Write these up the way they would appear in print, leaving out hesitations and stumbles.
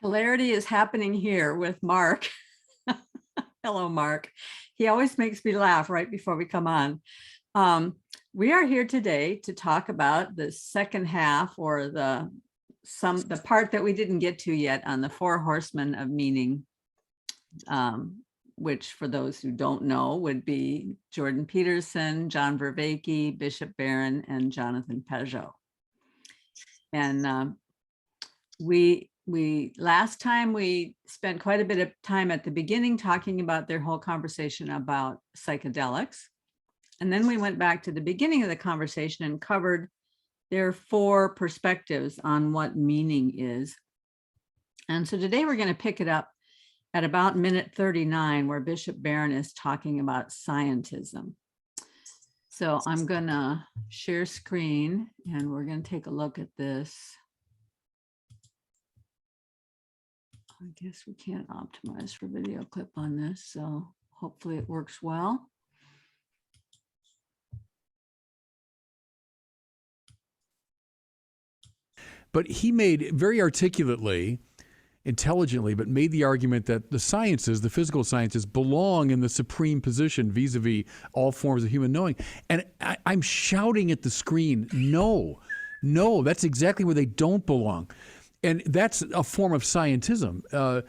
Hilarity is happening here with Mark. Hello, Mark. He always makes me laugh right before we come on. We are here today to talk about the second half, or the part that we didn't get to yet on the four horsemen of meaning, which for those who don't know would be Jordan Peterson, John Vervaeke, Bishop Barron, and Jonathan Pageau. And last time we spent quite a bit of time at the beginning talking about their whole conversation about psychedelics. And then we went back to the beginning of the conversation and covered their four perspectives on what meaning is. And so today we're going to pick it up at about minute 39, where Bishop Barron is talking about scientism. So I'm going to share screen and we're going to take a look at this. I guess we can't optimize for video clip on this, so hopefully it works well. But he made very articulately, intelligently, but made the argument that the sciences, the physical sciences, belong in the supreme position vis-a-vis all forms of human knowing. And I'm shouting at the screen, no, that's exactly where they don't belong. And that's a form of scientism. The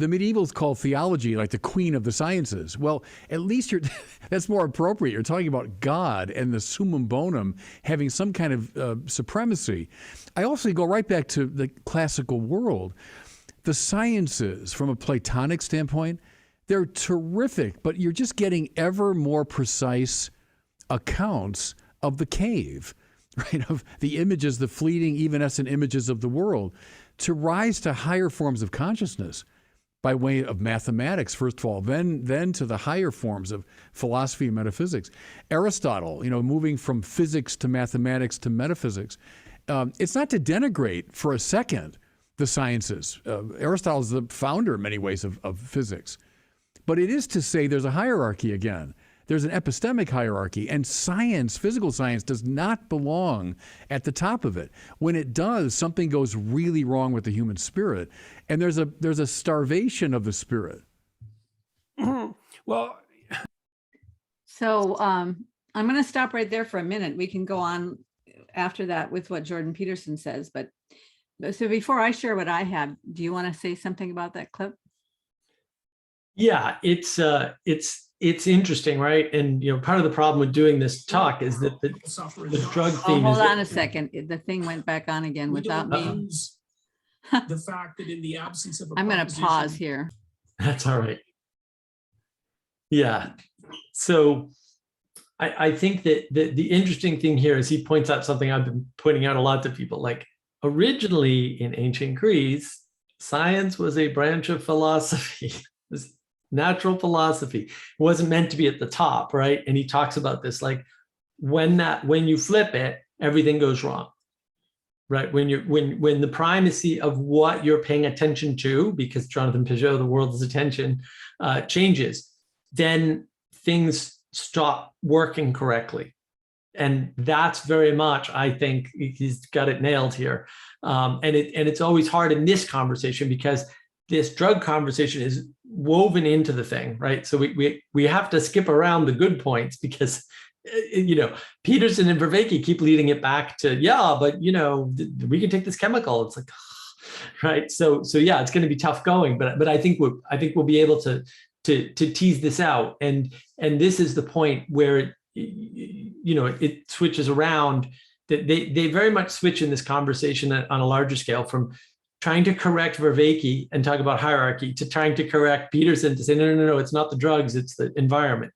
medievals called theology like the queen of the sciences. Well, at least that's more appropriate. You're talking about God and the summum bonum having some kind of supremacy. I also go right back to the classical world. The sciences, from a Platonic standpoint, they're terrific, but you're just getting ever more precise accounts of the cave, right? Of the images, the fleeting, evanescent images of the world. To rise to higher forms of consciousness by way of mathematics, first of all, then to the higher forms of philosophy and metaphysics. Aristotle, moving from physics to mathematics to metaphysics. It's not to denigrate for a second the sciences. Aristotle is the founder in many ways of physics. But it is to say there's a hierarchy again. There's an epistemic hierarchy, and science, physical science, does not belong at the top of it. When it does, something goes really wrong with the human spirit, and there's a starvation of the spirit. Well, so I'm going to stop right there for a minute. We can go on after that with what Jordan Peterson says, but so before I share what I have, do you want to say something about that clip? Yeah, it's interesting, right? And part of the problem with doing this talk is that the drug theme. Hold on a second. The thing went back on again without me. The fact that in the absence of I'm going to pause here. That's all right. Yeah. So I think that the interesting thing here is he points out something I've been pointing out a lot to people. Like, originally in ancient Greece, science was a branch of philosophy. Natural philosophy. It wasn't meant to be at the top, right? And he talks about this, like when you flip it, everything goes wrong, right? When the primacy of what you're paying attention to, because Jonathan Pageau, the world's attention, changes, then things stop working correctly. And that's very much, I think, he's got it nailed here. And it's always hard in this conversation because this drug conversation is woven into the thing, right? So we have to skip around the good points because, Peterson and Vervaeke keep leading it back to, but we can take this chemical. It's like, right? So yeah, it's going to be tough going, but I think we'll be able to tease this out, and this is the point where it switches around. That they very much switch in this conversation on a larger scale from trying to correct Vervaeke and talk about hierarchy to trying to correct Peterson to say, no, it's not the drugs, it's the environment,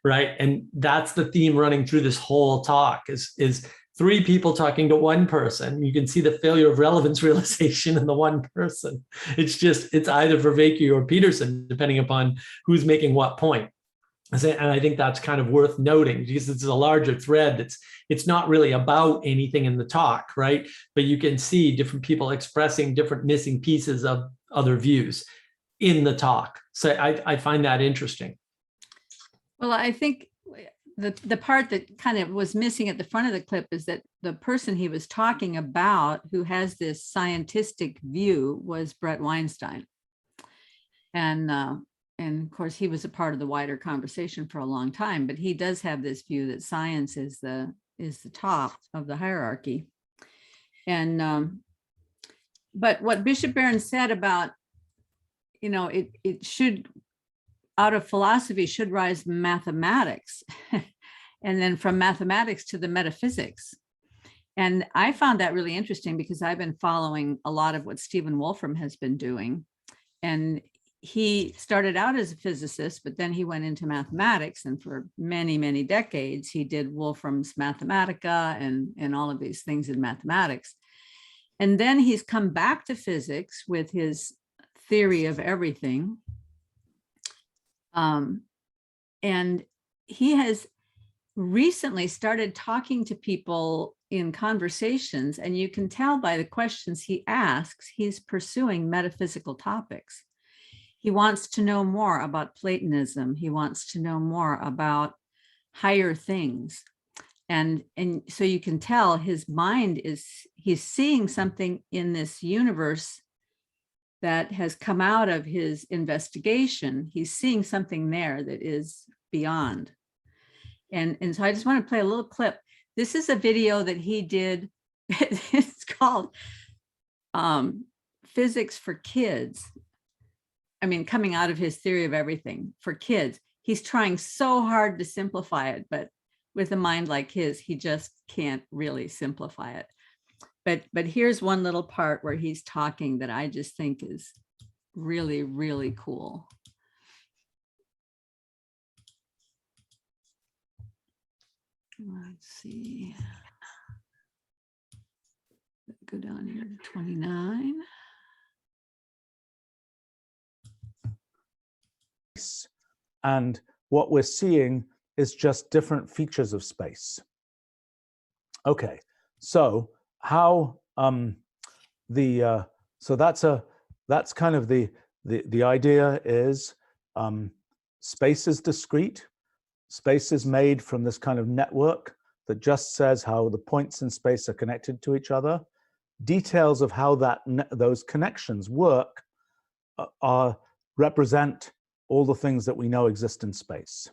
right? And that's the theme running through this whole talk is three people talking to one person. You can see the failure of relevance realization in the one person. It's either Vervaeke or Peterson, depending upon who's making what point. And I think that's kind of worth noting because it's a larger thread. It's not really about anything in the talk, right? But you can see different people expressing different missing pieces of other views in the talk. So I find that interesting. Well, I think the part that kind of was missing at the front of the clip is that the person he was talking about who has this scientific view was Brett Weinstein. And of course, he was a part of the wider conversation for a long time, but he does have this view that science is the top of the hierarchy. And but what Bishop Barron said about, it should, out of philosophy should rise mathematics, and then from mathematics to the metaphysics. And I found that really interesting because I've been following a lot of what Stephen Wolfram has been doing. And he started out as a physicist, but then he went into mathematics. And for many, many decades, he did Wolfram's Mathematica and all of these things in mathematics. And then he's come back to physics with his theory of everything. And he has recently started talking to people in conversations, and you can tell by the questions he asks, he's pursuing metaphysical topics. He wants to know more about Platonism. He wants to know more about higher things. And so you can tell his mind he's seeing something in this universe that has come out of his investigation. He's seeing something there that is beyond. And so I just want to play a little clip. This is a video that he did. It's called Physics for Kids. I mean, coming out of his theory of everything for kids. He's trying so hard to simplify it, but with a mind like his, he just can't really simplify it. But here's one little part where he's talking that I just think is really, really cool. Let's see. Go down here to 29. And what we're seeing is just different features of space. Okay, so how so that's kind of the idea is space is discrete. Space is made from this kind of network that just says how the points in space are connected to each other. Details of how those connections work represent all the things that we know exist in space.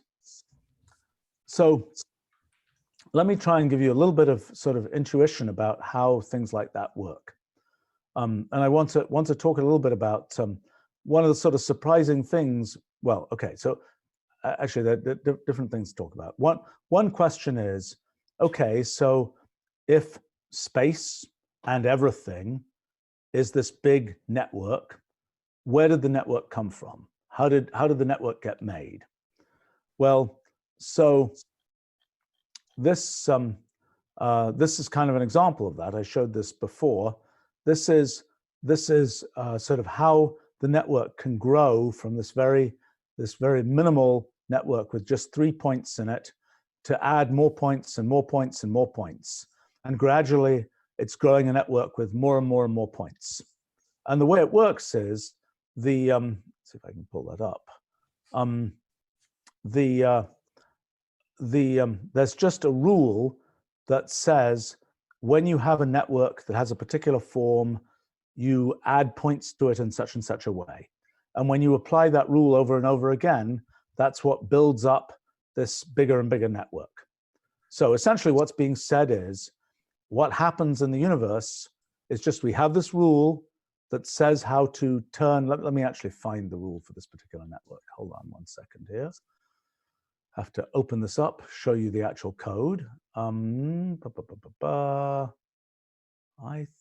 So let me try and give you a little bit of sort of intuition about how things like that work. And I want to talk a little bit about one of the sort of surprising things. Well, okay, so actually there are different things to talk about. One question is, okay, so if space and everything is this big network, where did the network come from? How did the network get made? Well, so this is kind of an example of that. I showed this before. This is sort of how the network can grow from this very minimal network with just 3 points in it to add more points and more points and more points. And gradually it's growing a network with more and more and more points. And the way it works is let's see if I can pull that up. There's just a rule that says when you have a network that has a particular form, you add points to it in such and such a way. And when you apply that rule over and over again, that's what builds up this bigger and bigger network. So essentially what's being said is what happens in the universe is just we have this rule that says how to turn, let me actually find the rule for this particular network. Hold on 1 second here. Have to open this up, show you the actual code. I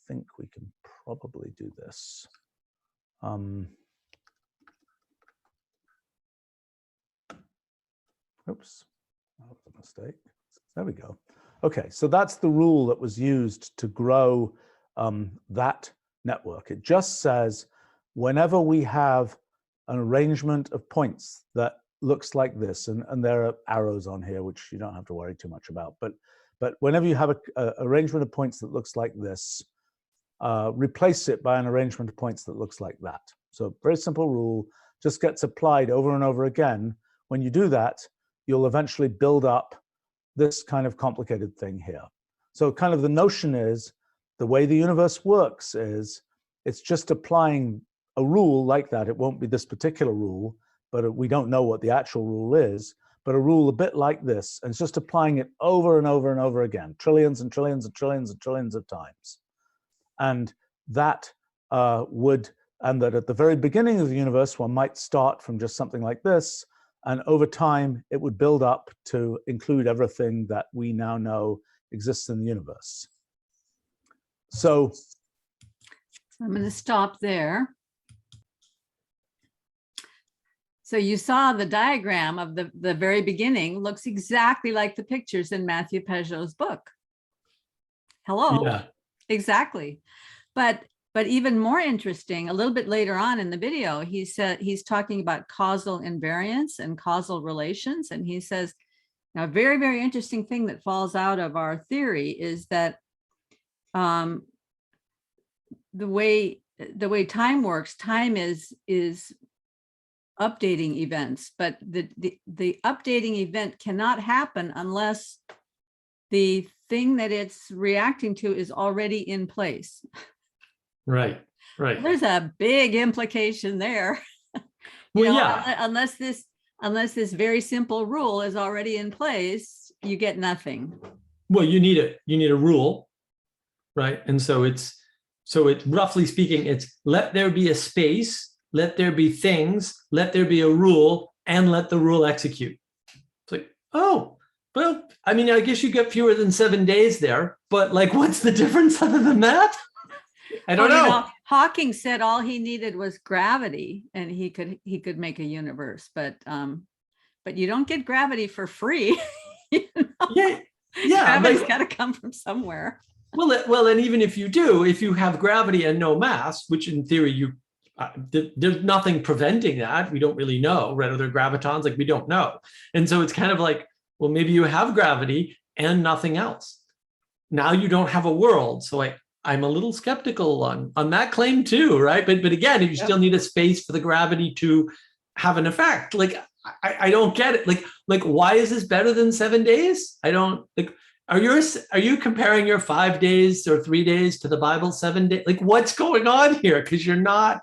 think we can probably do this. Oops, that was a mistake. There we go. Okay, so that's the rule that was used to grow that network. It just says whenever we have an arrangement of points that looks like this, and there are arrows on here which you don't have to worry too much about, but whenever you have a arrangement of points that looks like this, replace it by an arrangement of points that looks like that. So very simple rule, just gets applied over and over again. When you do that, you'll eventually build up this kind of complicated thing here. So kind of the notion is, the way the universe works is, it's just applying a rule like that. It won't be this particular rule, but we don't know what the actual rule is, but a rule a bit like this, and it's just applying it over and over and over again, trillions and trillions and trillions and trillions of times. And that and that at the very beginning of the universe, one might start from just something like this, and over time, it would build up to include everything that we now know exists in the universe. So I'm going to stop there. So you saw the diagram of the very beginning looks exactly like the pictures in Matthew Peugeot's book. Hello. Yeah. Exactly. But even more interesting, a little bit later on in the video, he said he's talking about causal invariance and causal relations. And he says, now a very, very interesting thing that falls out of our theory is that the way time works, time is updating events, but the updating event cannot happen unless the thing that it's reacting to is already in place. Right. Right. There's a big implication there. Well, yeah. Unless this very simple rule is already in place, you get nothing. Well, you need a rule, right? And so it's roughly speaking, it's let there be a space, let there be things, let there be a rule, and let the rule execute. It's like, oh, well, I mean, I guess you get fewer than 7 days there, but like, what's the difference other than that? I don't know. You know, Hawking said all he needed was gravity, and he could make a universe, but you don't get gravity for free. You know? Yeah. Gravity's got to come from somewhere. Well, and even if you do, if you have gravity and no mass, which in theory there's nothing preventing that. We don't really know, right? Are there gravitons? Like, we don't know. And so it's kind of like, well, maybe you have gravity and nothing else. Now you don't have a world. So I'm a little skeptical on that claim too, right? But again, you still need a space for the gravity to have an effect. Like, I don't get it. Like, why is this better than 7 days? I don't like. Are you comparing your 5 days or 3 days to the Bible 7 days? Like, what's going on here? Because you're not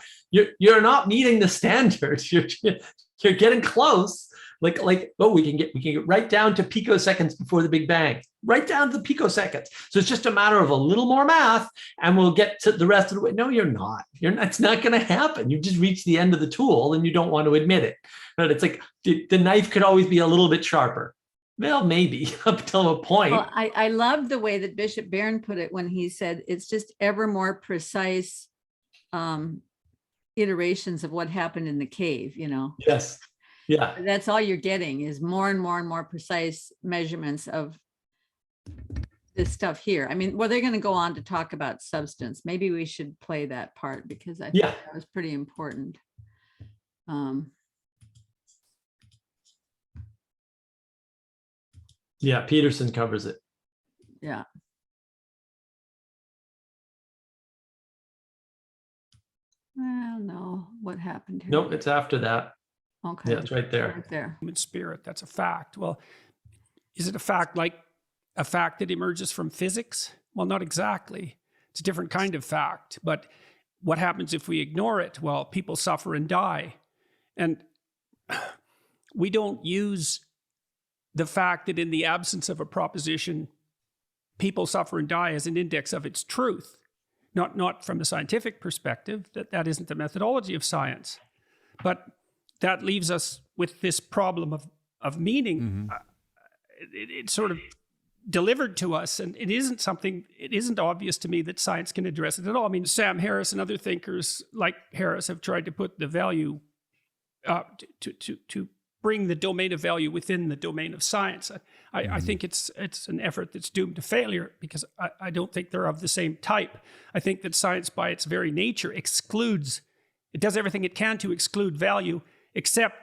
meeting the standards. You're getting close. Like, oh, we can get right down to picoseconds before the Big Bang, right down to the picoseconds. So it's just a matter of a little more math, and we'll get to the rest of the way. No, you're not. It's not going to happen. You just reached the end of the tool, and you don't want to admit it. But it's like the knife could always be a little bit sharper. Well, maybe up till a point. Well, I love the way that Bishop Barron put it when he said it's just ever more precise iterations of what happened in the cave, you know? Yes. Yeah. That's all you're getting is more and more and more precise measurements of this stuff here. I mean, well, they're going to go on to talk about substance. Maybe we should play that part because I think that was pretty important. Yeah, Peterson covers it. Yeah. Well, no, what happened here? Nope, it's after that. Okay. Yeah, it's right there. Right there. Human spirit, that's a fact. Well, is it a fact like a fact that emerges from physics? Well, not exactly. It's a different kind of fact. But what happens if we ignore it? Well, people suffer and die. And we don't use the fact that in the absence of a proposition, people suffer and die as an index of its truth. Not from a scientific perspective, that isn't the methodology of science. But that leaves us with this problem of meaning. Mm-hmm. It's sort of delivered to us, and it isn't obvious to me that science can address it at all. I mean, Sam Harris and other thinkers like Harris have tried to put the value, to bring the domain of value within the domain of science. I think it's an effort that's doomed to failure because I don't think they're of the same type. I think that science by its very nature it does everything it can to exclude value, except,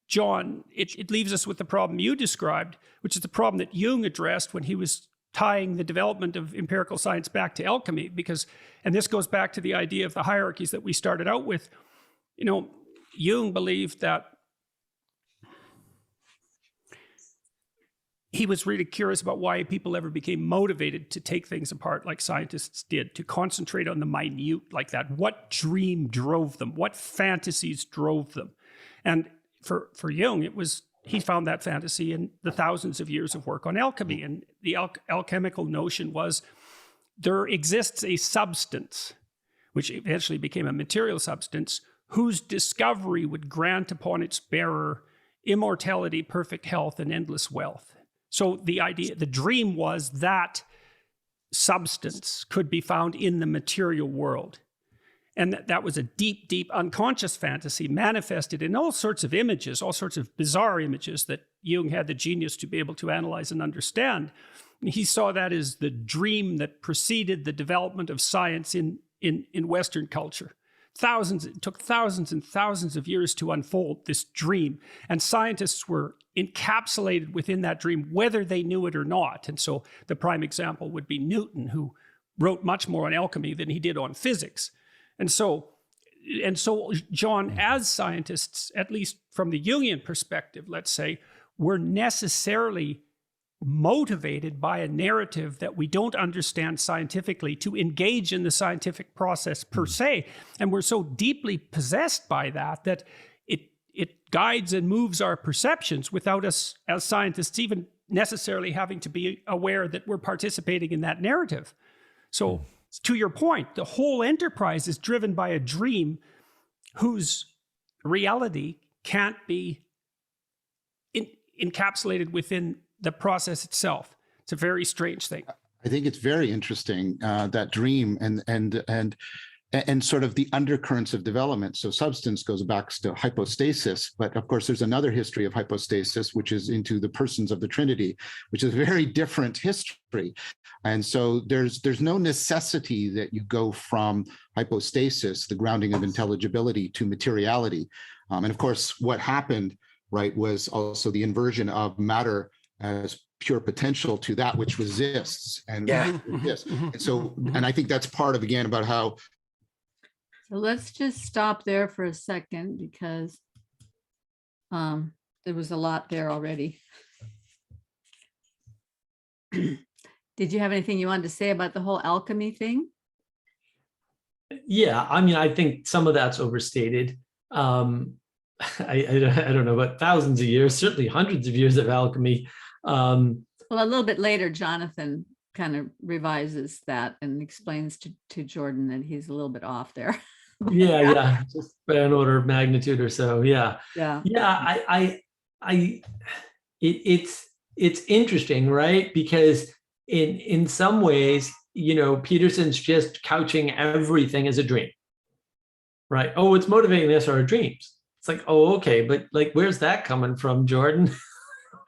John, it leaves us with the problem you described, which is the problem that Jung addressed when he was tying the development of empirical science back to alchemy, and this goes back to the idea of the hierarchies that we started out with. You know, Jung believed that he was really curious about why people ever became motivated to take things apart like scientists did, to concentrate on the minute like that. What dream drove them? What fantasies drove them? And for Jung, he found that fantasy in the thousands of years of work on alchemy. And the alchemical notion was there exists a substance, which eventually became a material substance, whose discovery would grant upon its bearer immortality, perfect health, and endless wealth. So the dream was that substance could be found in the material world. And that was a deep, deep unconscious fantasy manifested in all sorts of images, all sorts of bizarre images that Jung had the genius to be able to analyze and understand. And he saw that as the dream that preceded the development of science in Western culture. It took thousands and thousands of years to unfold this dream. And scientists were encapsulated within that dream, whether they knew it or not. And so the prime example would be Newton, who wrote much more on alchemy than he did on physics. And so, John, as scientists, at least from the Jungian perspective, let's say, were necessarily motivated by a narrative that we don't understand scientifically to engage in the scientific process per se. And we're so deeply possessed by that it guides and moves our perceptions without us as scientists even necessarily having to be aware that we're participating in that narrative. So to your point, the whole enterprise is driven by a dream whose reality can't be encapsulated within the process itself. It's a very strange thing. I think it's very interesting, that dream and sort of the undercurrents of development. So substance goes back to hypostasis, but of course there's another history of hypostasis, which is into the persons of the Trinity, which is a very different history. And so there's no necessity that you go from hypostasis, the grounding of intelligibility, to materiality. And of course, what happened, right, was also the inversion of matter as pure potential to that which resists and exists. And so, and I think that's part of, again, about how. So let's just stop there for a second, because there was a lot there already. Did you have anything you wanted to say about the whole alchemy thing? Yeah, I mean, I think some of that's overstated. I don't know, but thousands of years, certainly hundreds of years of alchemy. Well, a little bit later, Jonathan kind of revises that and explains to Jordan that he's a little bit off there. Yeah, just by an order of magnitude or so. Yeah. It's interesting, right? Because in some ways, you know, Peterson's just couching everything as a dream, right? Oh, what's motivating us are our dreams. It's like, oh, okay, but like, where's that coming from, Jordan?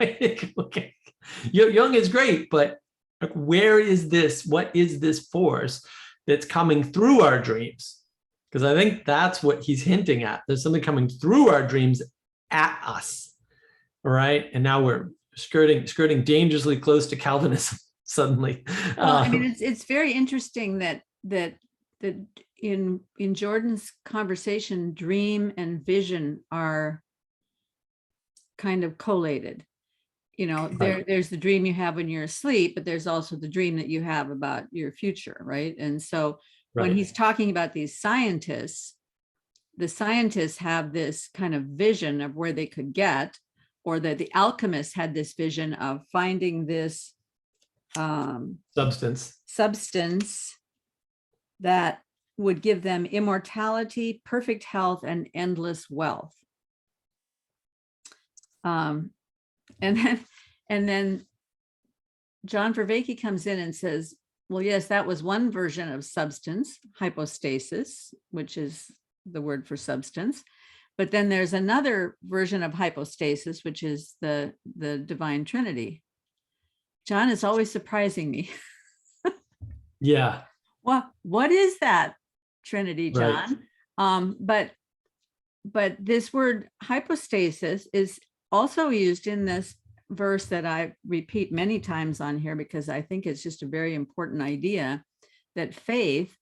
Okay, Jung is great, but like, where is this? What is this force that's coming through our dreams? Because I think that's what he's hinting at. There's something coming through our dreams at us, right? And now we're skirting dangerously close to Calvinism suddenly. Well, I mean, it's very interesting that in Jordan's conversation, dream and vision are kind of collated. You know, there's the dream you have when you're asleep, but there's also the dream that you have about your future, right? And so when he's talking about these scientists, the scientists have this kind of vision of where they could get, or that the alchemists had this vision of finding this substance that would give them immortality, perfect health, and endless wealth. And then John Vervaeke comes in and says, well, yes, that was one version of substance, hypostasis, which is the word for substance. But then there's another version of hypostasis, which is the divine Trinity. John is always surprising me. Yeah. Well, what is that Trinity, John? Right. But this word hypostasis is also used in this verse that I repeat many times on here, because I think it's just a very important idea, that faith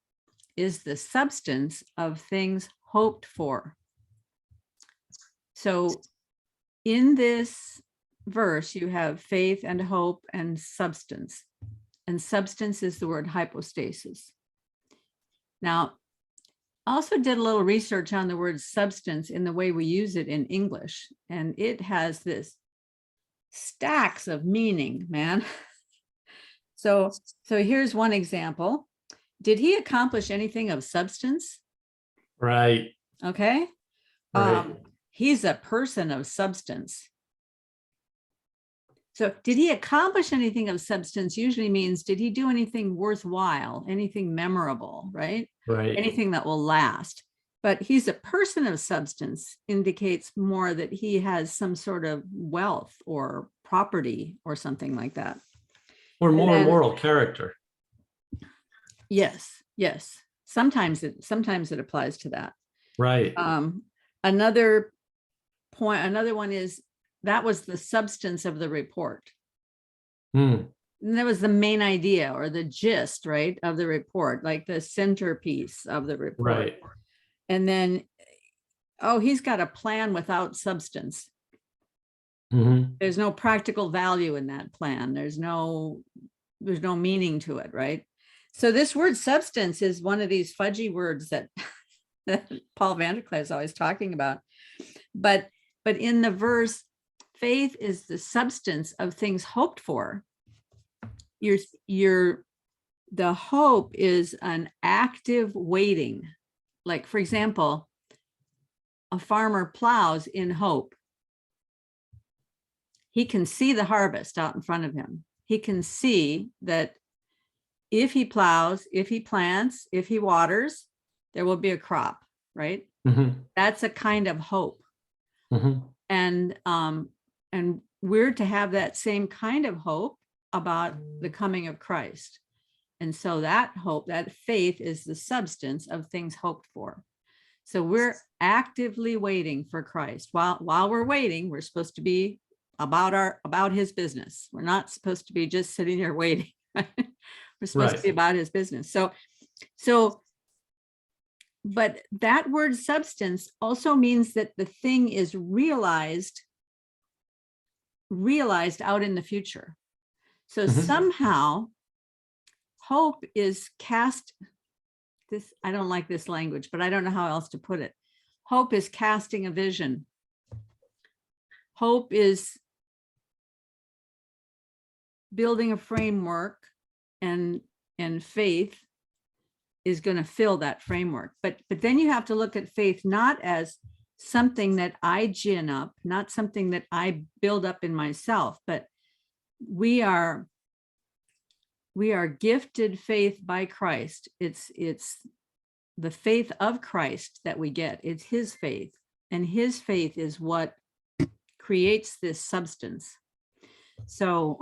is the substance of things hoped for. So in this verse, you have faith and hope and substance. And substance is the word hypostasis. Now, I also did a little research on the word substance in the way we use it in English, and it has this stacks of meaning, man. So here's one example. Did he accomplish anything of substance? Right. Okay. Right. He's a person of substance. So did he accomplish anything of substance usually means, did he do anything worthwhile, anything memorable, right? Right. Anything that will last. But he's a person of substance indicates more that he has some sort of wealth or property or something like that. Or more then, moral character. Yes, yes. Sometimes it applies to that. Right. Another point, another one is that was the substance of the report. Hmm. And that was the main idea or the gist, right, of the report, like the centerpiece of the report. Right. And then, oh, he's got a plan without substance. Mm-hmm. There's no practical value in that plan. There's no meaning to it, right? So this word substance is one of these fudgy words that Paul van der Klee is always talking about. But in the verse, faith is the substance of things hoped for. The hope is an active waiting. Like, for example, a farmer plows in hope. He can see the harvest out in front of him. He can see that if he plows, if he plants, if he waters, there will be a crop, right? Mm-hmm. That's a kind of hope. Mm-hmm. And we're to have that same kind of hope about the coming of Christ. And so that hope, that faith is the substance of things hoped for. So we're actively waiting for Christ. While we're waiting, we're supposed to be about his business. We're not supposed to be just sitting here waiting. We're supposed to be about his business. So, but that word substance also means that the thing is realized out in the future. So somehow hope is cast, this, I don't like this language, but I don't know how else to put it. Hope is casting a vision. Hope is building a framework, and faith is going to fill that framework. But then you have to look at faith not as something that I gin up, not something that I build up in myself, but we are gifted faith by Christ. It's the faith of Christ that we get. It's his faith, and his faith is what creates this substance. So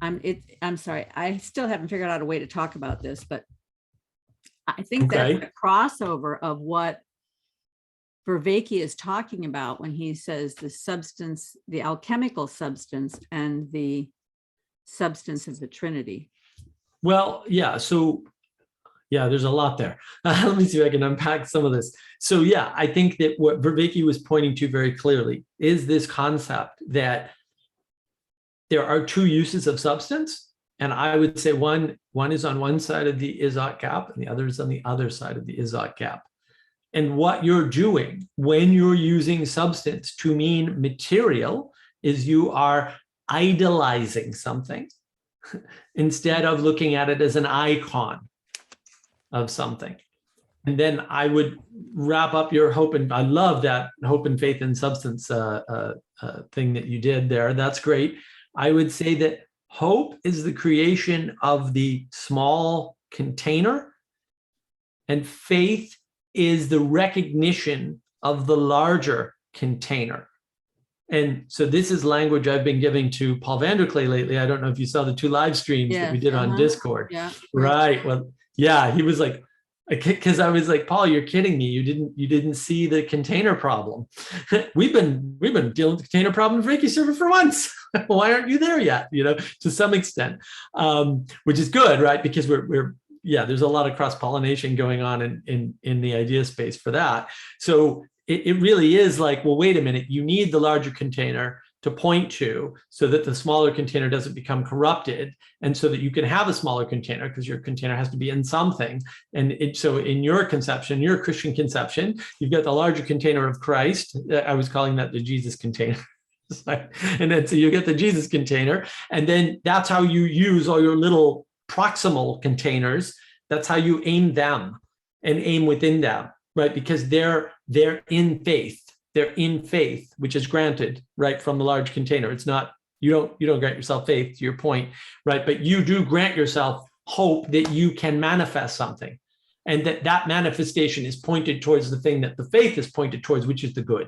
I'm sorry, I still haven't figured out a way to talk about this, but I think that's a crossover of what Vervaeke is talking about when he says the substance, the alchemical substance, and the substance of the Trinity. Well, yeah. So, yeah, there's a lot there. Let me see if I can unpack some of this. So, yeah, I think that what Vervaeke was pointing to very clearly is this concept that there are two uses of substance. And I would say one is on one side of the is-ought gap, and the other is on the other side of the is-ought gap. And what you're doing when you're using substance to mean material is you are idolizing something instead of looking at it as an icon of something. And then I would wrap up your hope, and I love that hope and faith and substance thing that you did there. That's great. I would say that hope is the creation of the small container, and faith is the recognition of the larger container. And so this is language I've been giving to Paul van der Klee lately. I don't know if you saw the 2 live streams that we did on Discord. Yeah. Right. Well, yeah, he was like, because I was like, Paul, you're kidding me. You didn't see the container problem. We've been dealing with the container problem in Vervaeke server for months. Why aren't you there yet? To some extent, which is good, right? Because there's a lot of cross-pollination going on in the idea space for that. So it really is like, well, wait a minute, you need the larger container to point to, so that the smaller container doesn't become corrupted, and so that you can have a smaller container, because your container has to be in something. And so in your conception, your Christian conception, you've got the larger container of Christ. I was calling that the Jesus container. And then so you get the Jesus container, and then that's how you use all your little proximal containers. That's how you aim them and aim within them, right? Because they're in faith. They're in faith, which is granted, right, from the large container. It's not, you don't grant yourself faith, to your point, right? But you do grant yourself hope that you can manifest something, and that manifestation is pointed towards the thing that the faith is pointed towards, which is the good.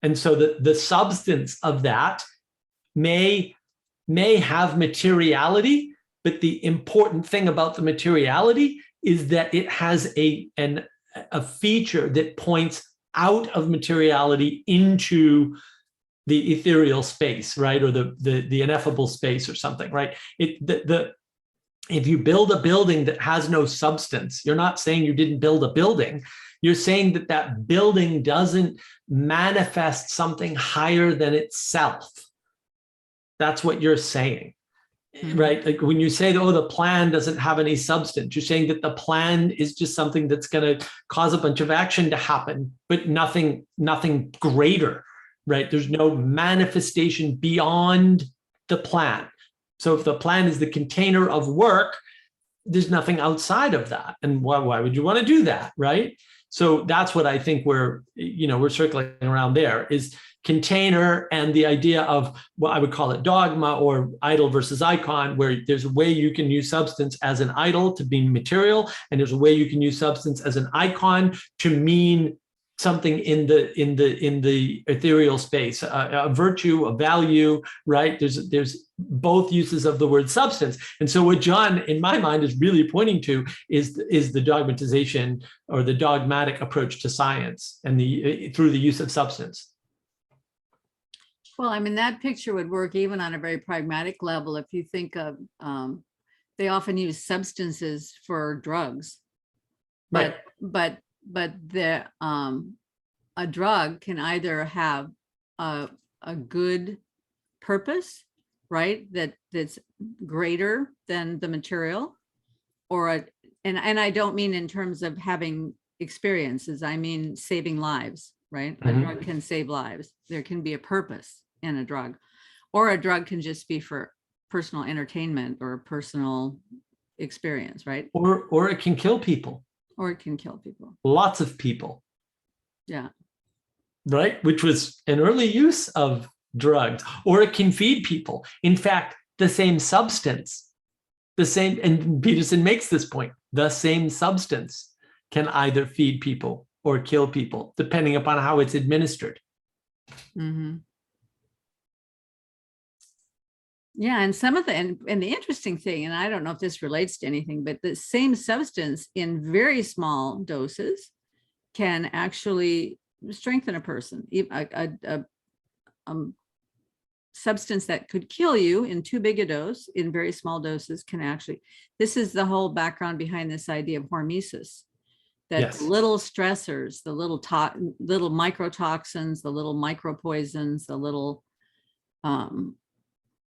And so the substance of that may have materiality, but the important thing about the materiality is that it has a feature that points out of materiality into the ethereal space, right? Or the ineffable space or something, right? If you build a building that has no substance, you're not saying you didn't build a building. You're saying that building doesn't manifest something higher than itself. That's what you're saying. Right? Like when you say, oh, the plan doesn't have any substance, you're saying that the plan is just something that's going to cause a bunch of action to happen, but nothing greater, right? There's no manifestation beyond the plan. So if the plan is the container of work, there's nothing outside of that. And why would you want to do that, right? So that's what I think we're circling around there, is container and the idea of what I would call it dogma, or idol versus icon, where there's a way you can use substance as an idol to mean material, and there's a way you can use substance as an icon to mean something in the ethereal space, a virtue, a value, right? There's both uses of the word substance. And so what John, in my mind, is really pointing to is the dogmatization or the dogmatic approach to science, and through the use of substance. Well, I mean, that picture would work even on a very pragmatic level. If you think of, they often use substances for drugs, Right. but a drug can either have a good purpose, right? That's greater than the material, and I don't mean in terms of having experiences. I mean saving lives, right? A drug can save lives. There can be a purpose in a drug, or a drug can just be for personal entertainment or personal experience, right? Or it can kill people. Or it can kill people. Lots of people. Yeah. Right? Which was an early use of drugs. Or it can feed people. In fact, the same substance, and Peterson makes this point, the same substance can either feed people or kill people, depending upon how it's administered. Mm-hmm. Yeah, and some of and the interesting thing, and I don't know if this relates to anything, but the same substance in very small doses can actually strengthen a person. A substance that could kill you in too big a dose in very small doses can actually, this is the whole background behind this idea of hormesis, that Yes. little stressors, the little microtoxins, the little micropoisons, the little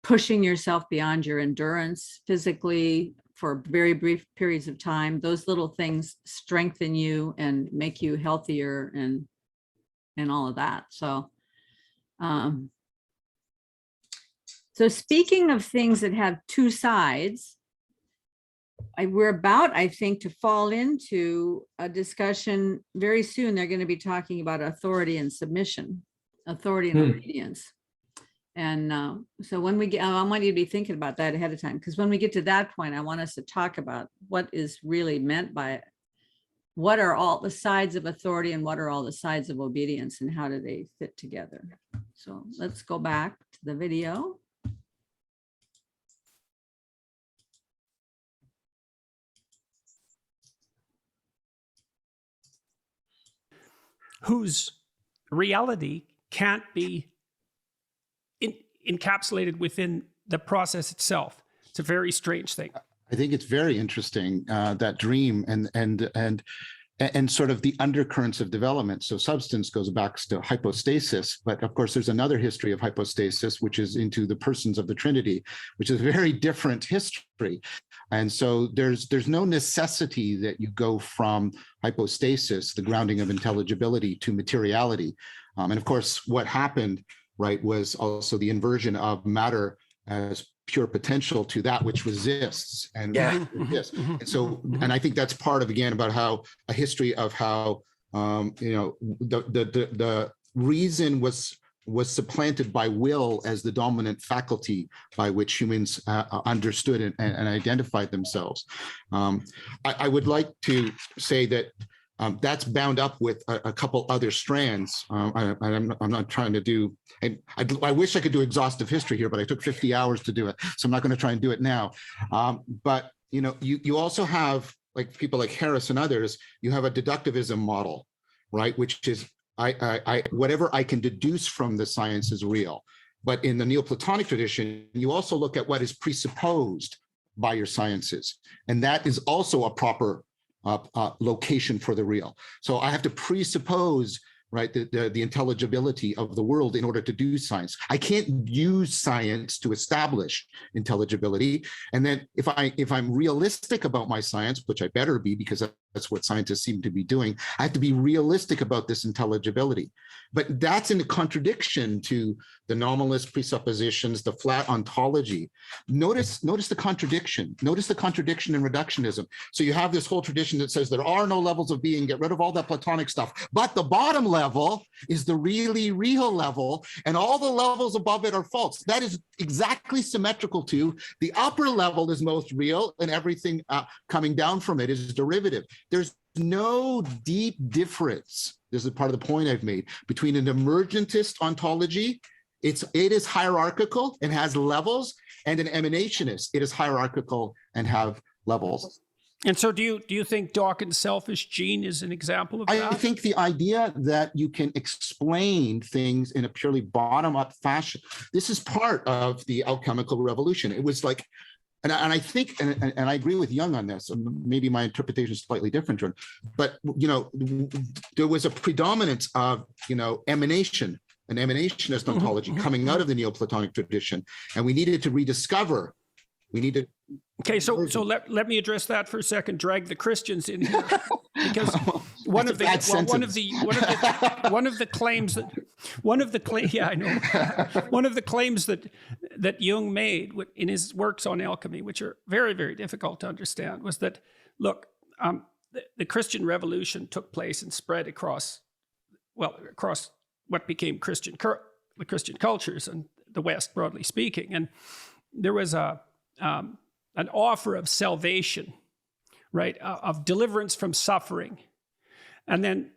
pushing yourself beyond your endurance physically for very brief periods of time, those little things strengthen you and make you healthier and all of that. So, so speaking of things that have two sides, we're about, I think, to fall into a discussion very soon. They're going to be talking about authority and submission, authority and obedience. And so when we get, I want you to be thinking about that ahead of time, because when we get to that point, I want us to talk about what is really meant by it. What are all the sides of authority and what are all the sides of obedience, and how do they fit together? So let's go back to the video. Whose reality can't be encapsulated within the process itself. It's a very strange thing. I think it's very interesting, that dream, and and sort of the undercurrents of development. So substance goes back to hypostasis, but of course there's another history of hypostasis, which is into the persons of the Trinity, which is a very different history. And so there's no necessity that you go from hypostasis, the grounding of intelligibility, to materiality. And of course, what happened, right, was also the inversion of matter as pure potential to that which resists and exists. And so, and I think that's part of, again, about how a history of how the reason was supplanted by will as the dominant faculty by which humans understood and identified themselves. I would like to say that that's bound up with a couple other strands. I'm not trying to do, I wish I could do exhaustive history here, but I took 50 hours to do it. So I'm not going to try and do it now. But you also have, like people like Harris and others, you have a deductivism model, right? Which is whatever I can deduce from the science is real. But in the Neoplatonic tradition, you also look at what is presupposed by your sciences. And that is also a proper location for the real. So I have to presuppose, right, the intelligibility of the world in order to do science. I can't use science to establish intelligibility. And then if I'm realistic about my science, which I better be, because that's what scientists seem to be doing, I have to be realistic about this intelligibility. But that's in contradiction to the nominalist presuppositions, the flat ontology. Notice the contradiction. Notice the contradiction in reductionism. So you have this whole tradition that says there are no levels of being, get rid of all that Platonic stuff. But the bottom level is the really real level, and all the levels above it are false. That is exactly symmetrical to the upper level is most real, and everything coming down from it is derivative. There's no deep difference. This is part of the point I've made between an emergentist ontology. It is hierarchical and has levels, and an emanationist. It is hierarchical and have levels. And so do you think Dawkins' selfish gene is an example of that? I think the idea that you can explain things in a purely bottom-up fashion, this is part of the alchemical revolution. It was like, and I think, and I agree with Jung on this, maybe my interpretation is slightly different, Jordan, but, there was a predominance of, emanation, an emanationist ontology coming out of the Neoplatonic tradition, and we needed to rediscover. Okay, so let me address that for a second. Drag the Christians in here, because one of the claims that Jung made in his works on alchemy, which are very, very difficult to understand, was that, look, the Christian revolution took place and spread across what became the Christian cultures and the West, broadly speaking, and there was an offer of salvation, right, of deliverance from suffering, and then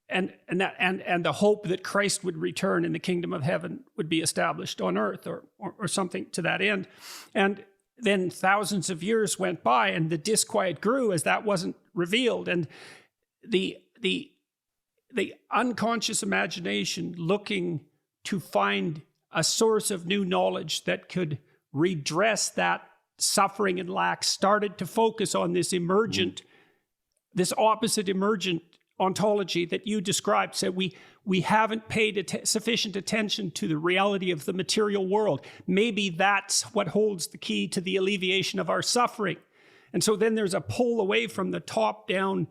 and the hope that Christ would return and the kingdom of heaven would be established on earth, or something to that end. And then thousands of years went by, and the disquiet grew as that wasn't revealed, and the unconscious imagination looking to find a source of new knowledge that could redress that suffering and lack started to focus on this emergent, this opposite emergent ontology that you described. Said we haven't paid sufficient attention to the reality of the material world. Maybe that's what holds the key to the alleviation of our suffering. And so then there's a pull away from the top-down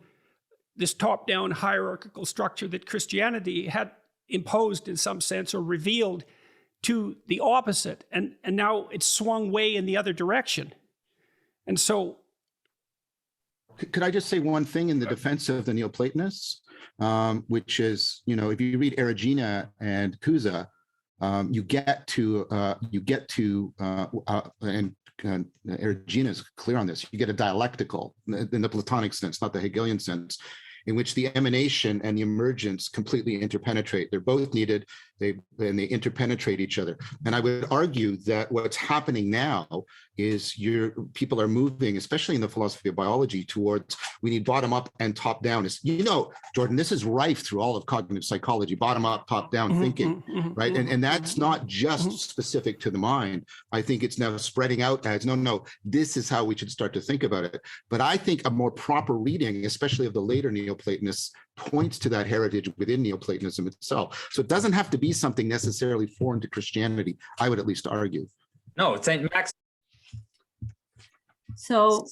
hierarchical structure that Christianity had imposed in some sense, or revealed, to the opposite, and now it's swung way in the other direction. And so, could I just say one thing in the defense of the Neoplatonists, which is, if you read Erigena and Cusa, you get to and Erigena is clear on this. You get a dialectical in the Platonic sense, not the Hegelian sense, in which the emanation and the emergence completely interpenetrate. They're both needed, they interpenetrate each other. And I would argue that what's happening now is people are moving, especially in the philosophy of biology, towards we need bottom up and top down. Jordan, this is rife through all of cognitive psychology, bottom up, top down thinking, right? And that's not just specific to the mind. I think it's now spreading out as, no, this is how we should start to think about it. But I think a more proper reading, especially of the later Neoplatonists, points to that heritage within Neoplatonism itself. So it doesn't have to be something necessarily foreign to Christianity, I would at least argue. No, St. Max. So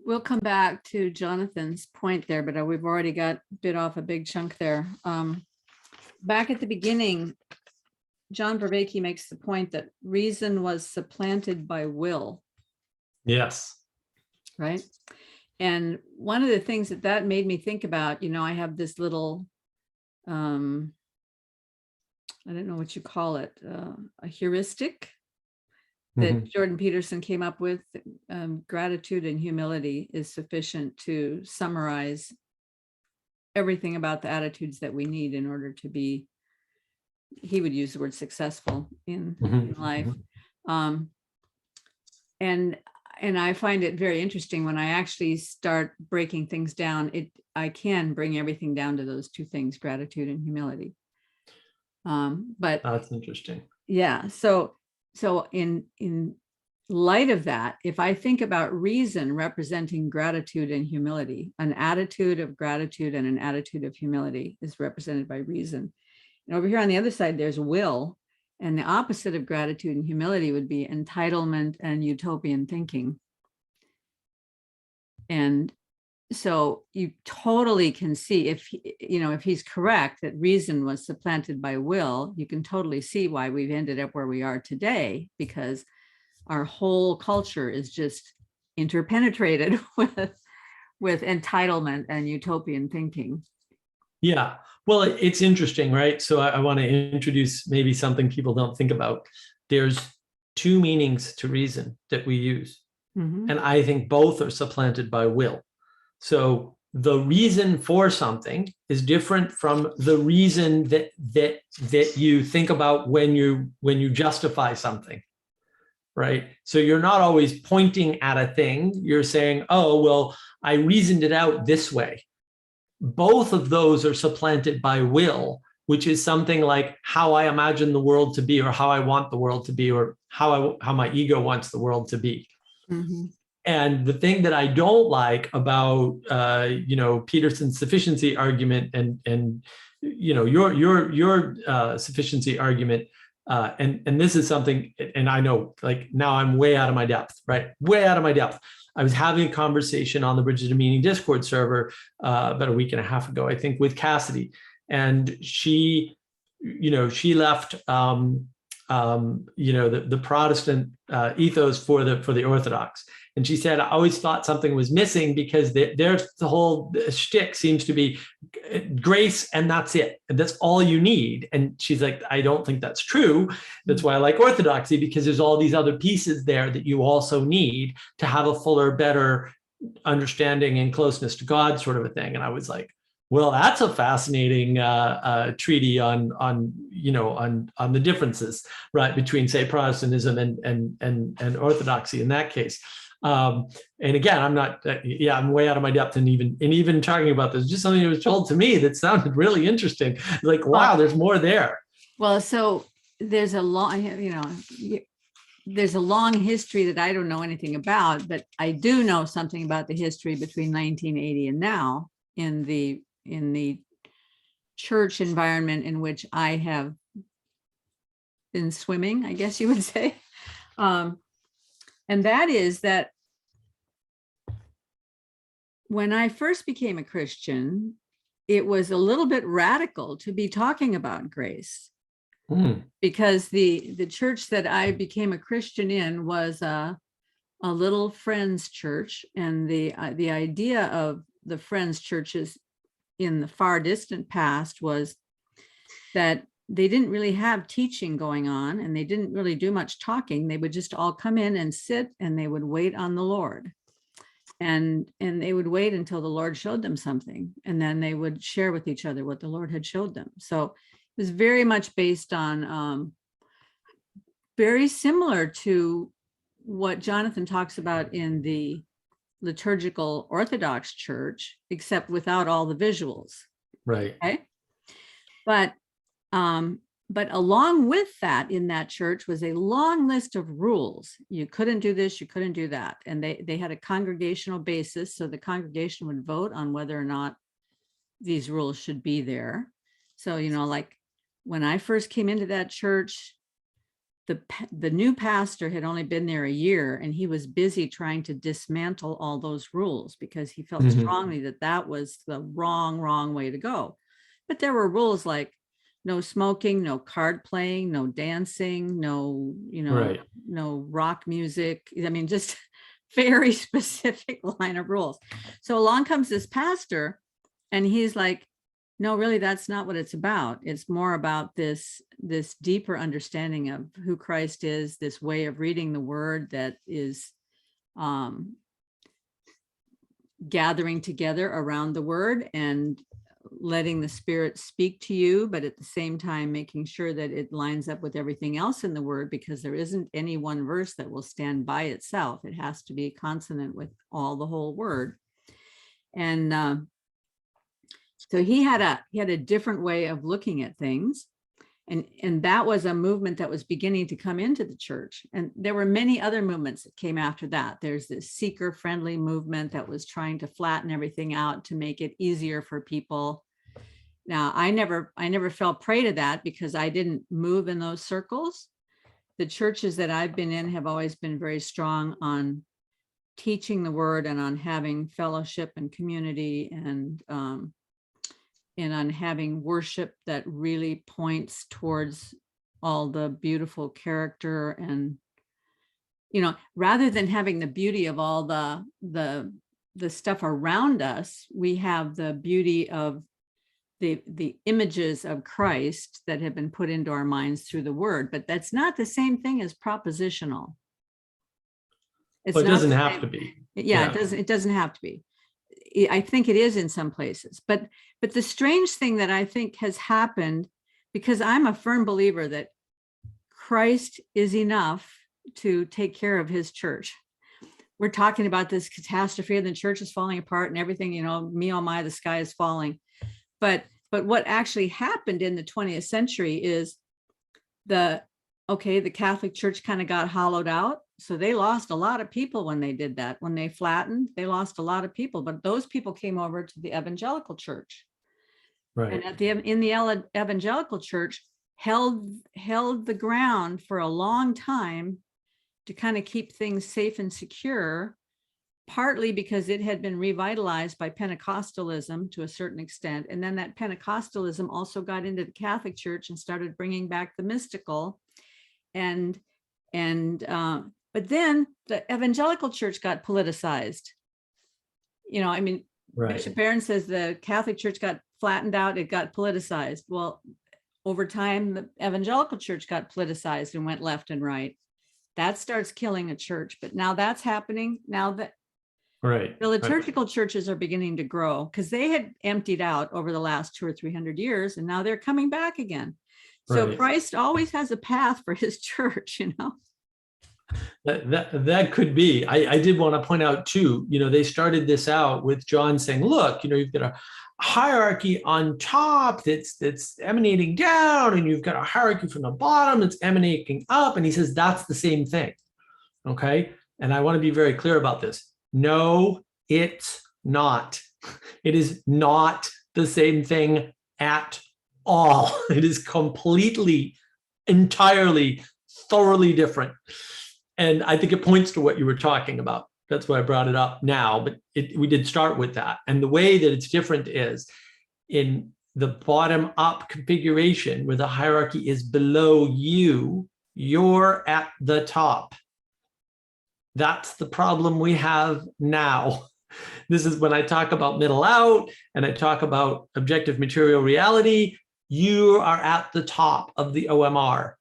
we'll come back to Jonathan's point there, but we've already got bit off a big chunk there. Back at the beginning, John Vervaeke makes the point that reason was supplanted by will. Yes. Right. And one of the things that made me think about, I have this little, I don't know what you call it, a heuristic that Jordan Peterson came up with. Gratitude and humility is sufficient to summarize everything about the attitudes that we need in order to be, he would use the word successful in life. And I find it very interesting when I actually start breaking things down, I can bring everything down to those two things, gratitude and humility. But that's interesting. Yeah. So in light of that, if I think about reason representing gratitude and humility, an attitude of gratitude and an attitude of humility is represented by reason. And over here on the other side, there's will. And the opposite of gratitude and humility would be entitlement and utopian thinking. And so you totally can see if he's correct that reason was supplanted by will, you can totally see why we've ended up where we are today, because our whole culture is just interpenetrated with entitlement and utopian thinking. Yeah. Well, it's interesting, right? So I want to introduce maybe something people don't think about. There's two meanings to reason that we use. And I think both are supplanted by will. So the reason for something is different from the reason that you think about when you justify something, right? So you're not always pointing at a thing. You're saying, oh, well, I reasoned it out this way. Both of those are supplanted by will, which is something like how I imagine the world to be, or how I want the world to be, or how my ego wants the world to be. And the thing that I don't like about Peterson's sufficiency argument and your sufficiency argument, and this is something, and I know, like, now I'm way out of my depth, right? Way out of my depth. I was having a conversation on the Bridges to Meaning Discord server about a week and a half ago, I think, with Cassidy, and she left the Protestant ethos for the Orthodox. And she said, I always thought something was missing because the whole shtick seems to be grace and that's it. And that's all you need. And she's like, I don't think that's true. That's why I like Orthodoxy, because there's all these other pieces there that you also need to have a fuller, better understanding and closeness to God, sort of a thing. And I was like, well, that's a fascinating treaty on the differences, right, between, say, Protestantism and Orthodoxy in that case. And again, I'm not, I'm way out of my depth, and even talking about this, just something that was told to me that sounded really interesting. Like, wow, there's more there. Well, so there's a long history that I don't know anything about, but I do know something about the history between 1980 and now in the church environment in which I have been swimming, I guess you would say. And that is that when I first became a Christian, it was a little bit radical to be talking about grace, because the church that I became a Christian in was a little Friends church, and the idea of the Friends churches in the far distant past was that they didn't really have teaching going on, and they didn't really do much talking. They would just all come in and sit, and they would wait on the Lord. And they would wait until the Lord showed them something, and then they would share with each other what the Lord had showed them. So it was very much based on, very similar to what Jonathan talks about in the liturgical Orthodox Church, except without all the visuals. Right. Okay. But along with that, in that church was a long list of rules. You couldn't do this, you couldn't do that. And they had a congregational basis. So the congregation would vote on whether or not these rules should be there. So, you know, like when I first came into that church, the new pastor had only been there a year, and he was busy trying to dismantle all those rules because he felt strongly that that was the wrong way to go. But there were rules like no smoking, no card playing, no dancing, no, you know, Right. no rock music. I mean, just very specific line of rules. So along comes this pastor, and he's like, no, really, that's not what it's about. It's more about this deeper understanding of who Christ is, this way of reading the word that is gathering together around the word and letting the Spirit speak to you, but at the same time, making sure that it lines up with everything else in the word, because there isn't any one verse that will stand by itself. It has to be consonant with all the whole word. And so he had a different way of looking at things. And that was a movement that was beginning to come into the church. And there were many other movements that came after that. There's this seeker-friendly movement that was trying to flatten everything out to make it easier for people. Now, I never fell prey to that because I didn't move in those circles. The churches that I've been in have always been very strong on teaching the word and on having fellowship and community, and on having worship that really points towards all the beautiful character. And, you know, rather than having the beauty of all the stuff around us, we have the beauty of the images of Christ that have been put into our minds through the word. But that's not the same thing as propositional. Well, it doesn't have to be. Yeah, it doesn't have to be. I think it is in some places, but the strange thing that I think has happened, because I'm a firm believer that Christ is enough to take care of his church. We're talking about this catastrophe and the church is falling apart and everything, you know, me, oh my, the sky is falling. But what actually happened in the 20th century is the Catholic Church kind of got hollowed out. So they lost a lot of people when they did that. When they flattened, they lost a lot of people, but those people came over to the evangelical church. Right. And in the evangelical church held the ground for a long time to kind of keep things safe and secure, partly because it had been revitalized by Pentecostalism to a certain extent. And then that Pentecostalism also got into the Catholic Church and started bringing back the mystical. But then the evangelical church got politicized. You know, I mean, Right. Bishop Barron says the Catholic Church got flattened out, it got politicized. Well, over time, the evangelical church got politicized and went left and right. That starts killing a church. But now that's happening. Now that Right. the liturgical churches are beginning to grow, because they had emptied out over the last 200 or 300 years, and now they're coming back again. So Right. Christ always has a path for his church, you know. That could be. I did want to point out too, you know, they started this out with John saying, look, you know, you've got a hierarchy on top that's emanating down, and you've got a hierarchy from the bottom that's emanating up. And he says, that's the same thing. Okay. And I want to be very clear about this. No, it's not. It is not the same thing at all. It is completely, entirely, thoroughly different. And I think it points to what you were talking about. That's why I brought it up now, but we did start with that. And the way that it's different is in the bottom up configuration where the hierarchy is below you, you're at the top. That's the problem we have now. This is when I talk about middle out and I talk about objective material reality, you are at the top of the OMR.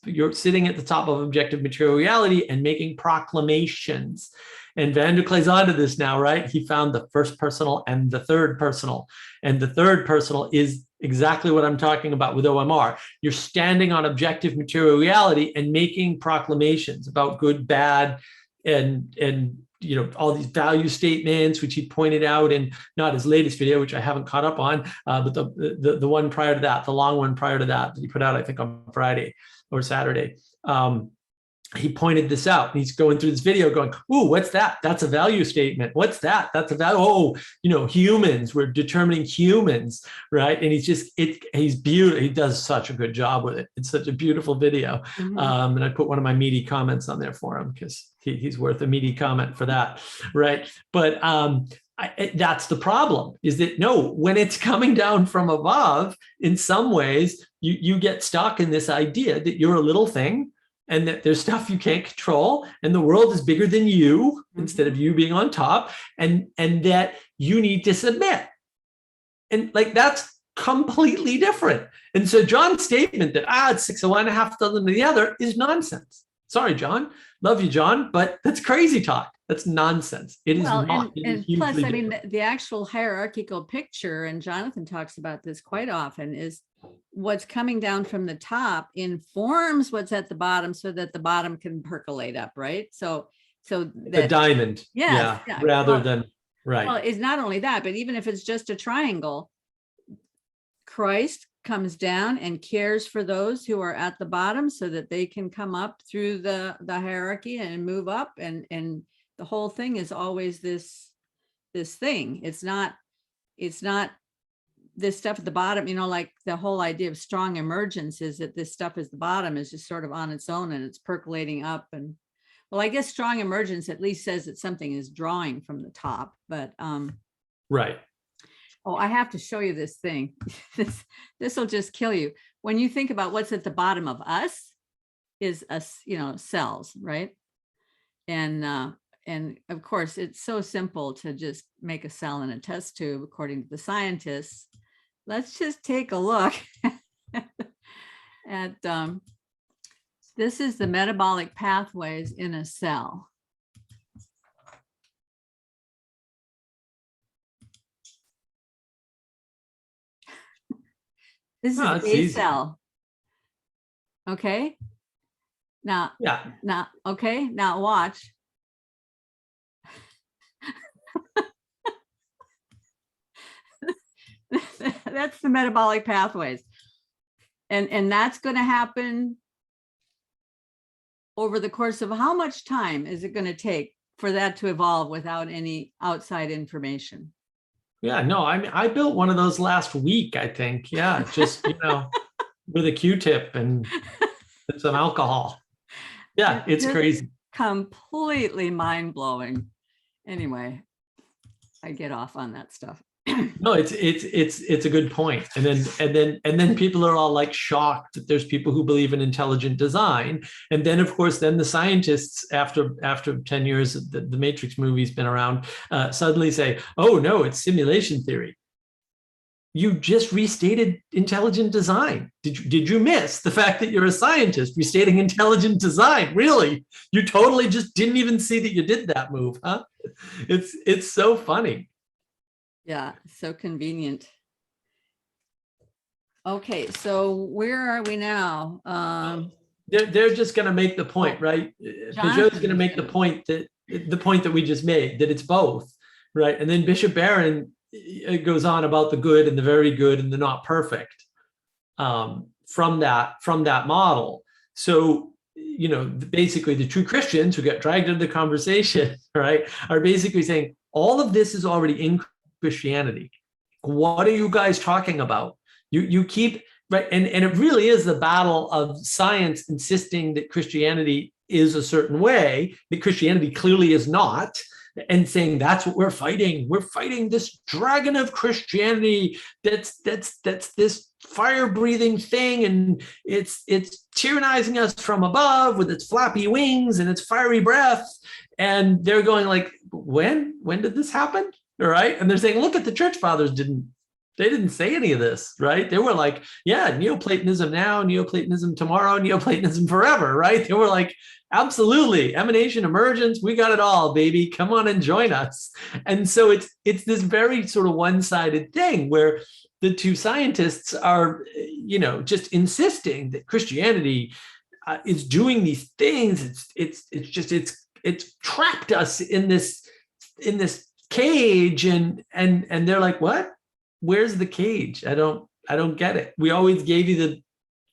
You're sitting at the top of objective material reality and making proclamations. And Van der Klee's onto this now, right? He found the first personal and the third personal. And the third personal is exactly what I'm talking about with OMR. You're standing on objective material reality and making proclamations about good, bad, and all these value statements, which he pointed out in not his latest video, which I haven't caught up on, but the one prior to that, the long one prior to that he put out, I think, on Friday or Saturday. He pointed this out, and he's going through this video going, ooh, what's that? That's a value statement. What's that? That's a value. Oh, humans, we're determining humans, right? And he's beautiful. He does such a good job with it. It's such a beautiful video. Mhm. And I put one of my meaty comments on there for him because he's worth a meaty comment for that, right? But that's the problem, is that no, when it's coming down from above, in some ways, you get stuck in this idea that you're a little thing, and that there's stuff you can't control, and the world is bigger than you instead of you being on top, and that you need to submit. And like, that's completely different. And so John's statement that it's 6 of one, half dozen of the other is nonsense. Sorry, John. Love you, John, but that's crazy talk. That's nonsense. It is not. And plus, I mean, the actual hierarchical picture, and Jonathan talks about this quite often, is what's coming down from the top informs what's at the bottom so that the bottom can percolate up, right? So that a diamond, yeah, rather than, right. Well, it's not only that, but even if it's just a triangle, Christ comes down and cares for those who are at the bottom so that they can come up through the hierarchy and move up, and the whole thing is always this thing. It's not this stuff at the bottom, like the whole idea of strong emergence is that this stuff is the bottom is just sort of on its own and it's percolating up. And well, I guess strong emergence at least says that something is drawing from the top, but right. Oh, I have to show you this thing. This will just kill you. When you think about what's at the bottom of us is us, cells, right? And of course, it's so simple to just make a cell in a test tube, according to the scientists. Let's just take a look at this is the metabolic pathways in a cell. This is a easy. cell. Okay. Now watch. That's the metabolic pathways. And that's going to happen over the course of how much time is it going to take for that to evolve without any outside information? Yeah, no, I mean, I built one of those last week, I think. Yeah, just, with a Q-tip and some alcohol. Yeah, it's crazy. Completely mind-blowing. Anyway, I get off on that stuff. No, it's a good point. And then people are all like shocked that there's people who believe in intelligent design. And then of course, then the scientists after 10 years the Matrix movie's been around, suddenly say, oh no, it's simulation theory. You just restated intelligent design. Did you miss the fact that you're a scientist restating intelligent design? Really? You totally just didn't even see that you did that move, huh? It's so funny. Yeah, so convenient. Okay, so where are we now? They're just going to make the point, right? Peugeot's going to make the point that we just made, that it's both, right? And then Bishop Barron goes on about the good and the very good and the not perfect from that model. So, basically the true Christians who get dragged into the conversation, right, are basically saying all of this is already in Christianity. What are you guys talking about? You keep, right, and it really is the battle of science insisting that Christianity is a certain way, that Christianity clearly is not, and saying that's what we're fighting. We're fighting this dragon of Christianity that's this fire-breathing thing, and it's tyrannizing us from above with its flappy wings and its fiery breath. And they're going like, when did this happen? All right. And they're saying, look at the church fathers didn't say any of this, right? They were like, yeah, Neoplatonism now, Neoplatonism tomorrow, Neoplatonism forever, right? They were like, absolutely, emanation, emergence, we got it all, baby. Come on and join us. And so it's this very sort of one-sided thing where the two scientists are, just insisting that Christianity is doing these things. It's trapped us in this cage, and they're like, what? Where's the cage? I don't get it. We always gave you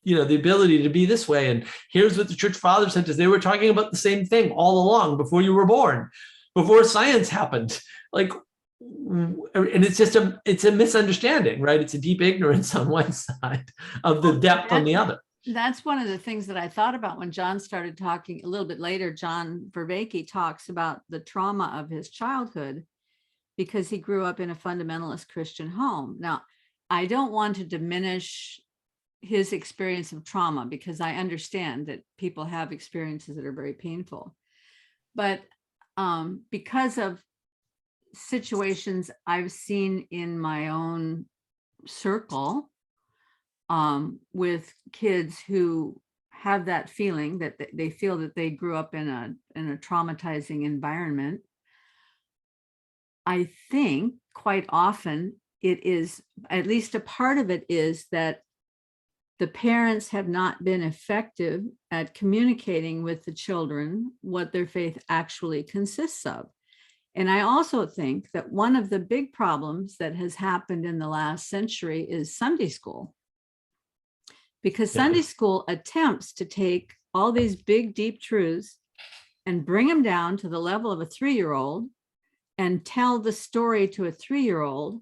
the ability to be this way. And here's what the church fathers said, is they were talking about the same thing all along before you were born, before science happened. Like, and it's a misunderstanding, right? It's a deep ignorance on one side of the depth on the other. That's one of the things that I thought about when John started talking a little bit later. John Vervaeke talks about the trauma of his childhood because he grew up in a fundamentalist Christian home. Now, I don't want to diminish his experience of trauma, because I understand that people have experiences that are very painful. But because of situations I've seen in my own circle, with kids who have that feeling that they feel that they grew up in a traumatizing environment, I think quite often it is, at least a part of it is, that the parents have not been effective at communicating with the children what their faith actually consists of. And I also think that one of the big problems that has happened in the last century is Sunday school. Because Sunday school attempts to take all these big, deep truths and bring them down to the level of a 3-year-old and tell the story to a 3-year-old.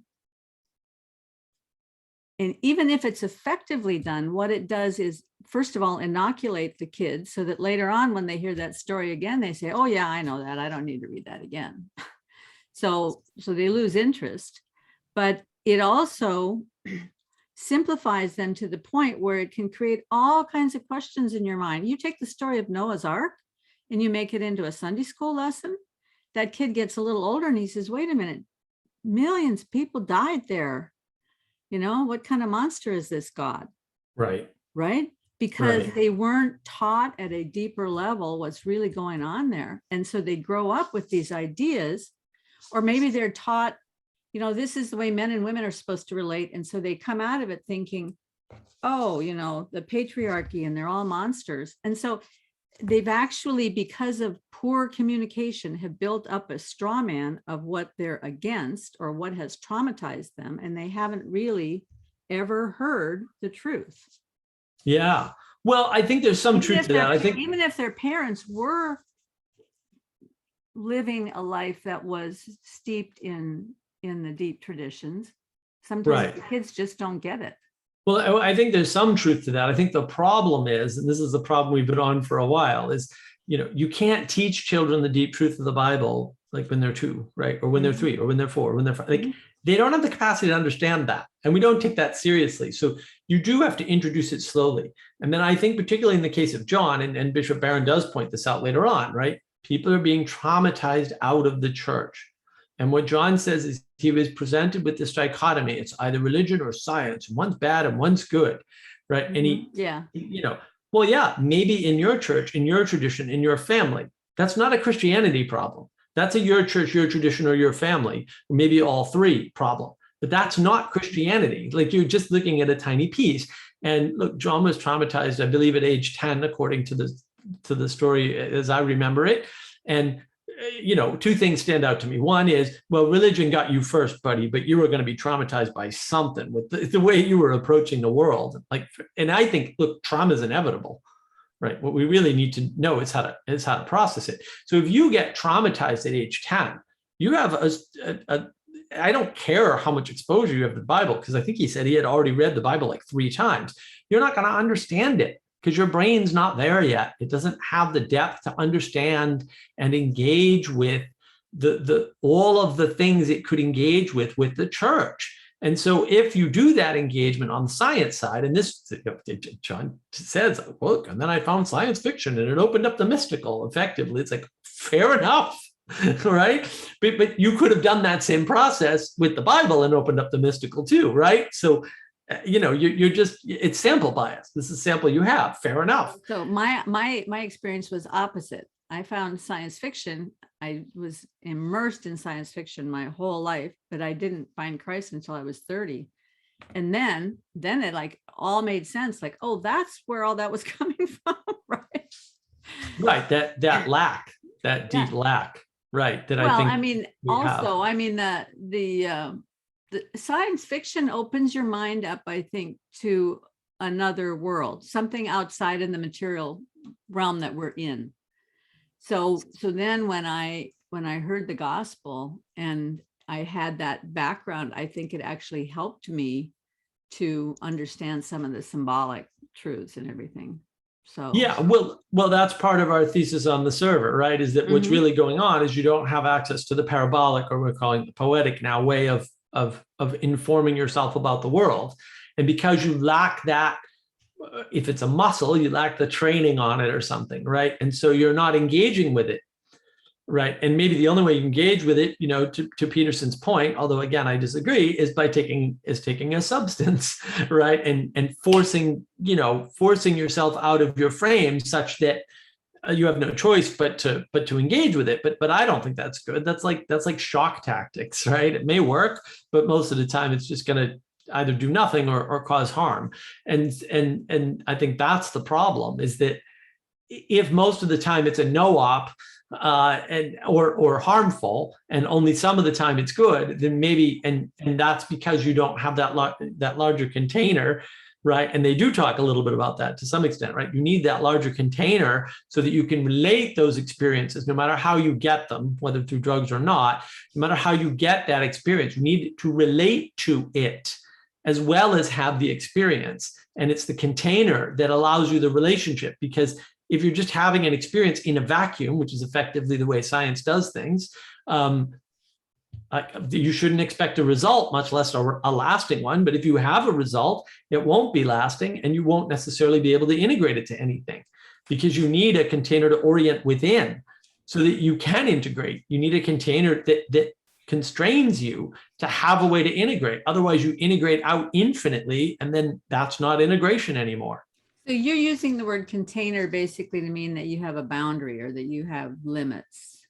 And even if it's effectively done, what it does is, first of all, inoculate the kids so that later on, when they hear that story again, they say, oh yeah, I know that. I don't need to read that again. So they lose interest. But it also simplifies them to the point where it can create all kinds of questions in your mind. You take the story of Noah's Ark and you make it into a Sunday school lesson. That kid gets a little older and he says, wait a minute, millions of people died there. What kind of monster is this God? Right. Because they weren't taught at a deeper level what's really going on there. And so they grow up with these ideas, or maybe they're taught, this is the way men and women are supposed to relate. And so they come out of it thinking, oh, the patriarchy, and they're all monsters. And so they've actually, because of poor communication, have built up a straw man of what they're against or what has traumatized them. And they haven't really ever heard the truth. Yeah. Well, I think there's some truth to that. I think even if their parents were living a life that was steeped in the deep traditions, sometimes the kids just don't get it. Well, I think there's some truth to that. I think the problem is, and this is the problem we've been on for a while, is, you can't teach children the deep truth of the Bible like when they're 2, right? Or when they're 3, or when they're 4, or when they're 5. Like, they don't have the capacity to understand that. And we don't take that seriously. So you do have to introduce it slowly. And then I think, particularly in the case of John, and Bishop Barron does point this out later on, right? People are being traumatized out of the church. And what John says is he was presented with this dichotomy. It's either religion or science. One's bad and one's good, right? And maybe in your church, in your tradition, in your family, that's not a Christianity problem. That's a your church, your tradition, or your family, or maybe all 3 problem. But that's not Christianity. Like, you're just looking at a tiny piece. And look, John was traumatized, I believe, at age 10, according to the story as I remember it. And 2 things stand out to me. One is, well, religion got you first, buddy, but you were going to be traumatized by something with the way you were approaching the world. And I think, look, trauma is inevitable, right? What we really need to know is how to process it. So if you get traumatized at age 10, you have I don't care how much exposure you have to the Bible, because I think he said he had already read the Bible like 3 times. You're not going to understand it, because your brain's not there yet. It doesn't have the depth to understand and engage with all of the things it could engage with the church. And so if you do that engagement on the science side, and this, John says, look, and then I found science fiction and it opened up the mystical effectively. It's like, fair enough, right? But you could have done that same process with the Bible and opened up the mystical too, right? So you're just, it's sample bias. This is sample you have. Fair enough. So my experience was opposite. I found science fiction. I was immersed in science fiction my whole life, but I didn't find Christ until I was 30. And then it like all made sense. Like, oh, that's where all that was coming from, right? Right. That lack, that Yeah. deep lack, right? That I Well, think I mean, we have. also, I mean, the science fiction opens your mind up, I think, to another world, something outside in the material realm that we're in. So then when I heard the gospel and I had that background, I think it actually helped me to understand some of the symbolic truths and everything. So Yeah, well, that's part of our thesis on the server, right? Is that what's Mhm. really going on is you don't have access to the parabolic, or we're calling it the poetic now, way of informing yourself about the world. And because you lack that, if it's a muscle, you lack the training on it or something, right? And so you're not engaging with it, right? And maybe the only way you engage with it, to Peterson's point, although again I disagree, is by taking a substance, right? And forcing yourself out of your frame such that you have no choice but to engage with it. But I don't think that's good. That's like shock tactics, right? It may work, but most of the time it's just going to either do nothing or cause harm. And I think that's the problem, is that if most of the time it's a no-op or harmful, and only some of the time it's good, then maybe, and that's because you don't have that larger container, right? And they do talk a little bit about that to some extent, right? You need that larger container so that you can relate those experiences, no matter how you get them, whether through drugs or not, no matter how you get that experience, you need to relate to it as well as have the experience. And it's the container that allows you the relationship, because if you're just having an experience in a vacuum, which is effectively the way science does things, you shouldn't expect a result, much less a lasting one. But if you have a result, it won't be lasting, and you won't necessarily be able to integrate it to anything, because you need a container to orient within so that you can integrate. You need a container that constrains you to have a way to integrate. Otherwise, you integrate out infinitely, and then that's not integration anymore. So you're using the word container basically to mean that you have a boundary or that you have limits.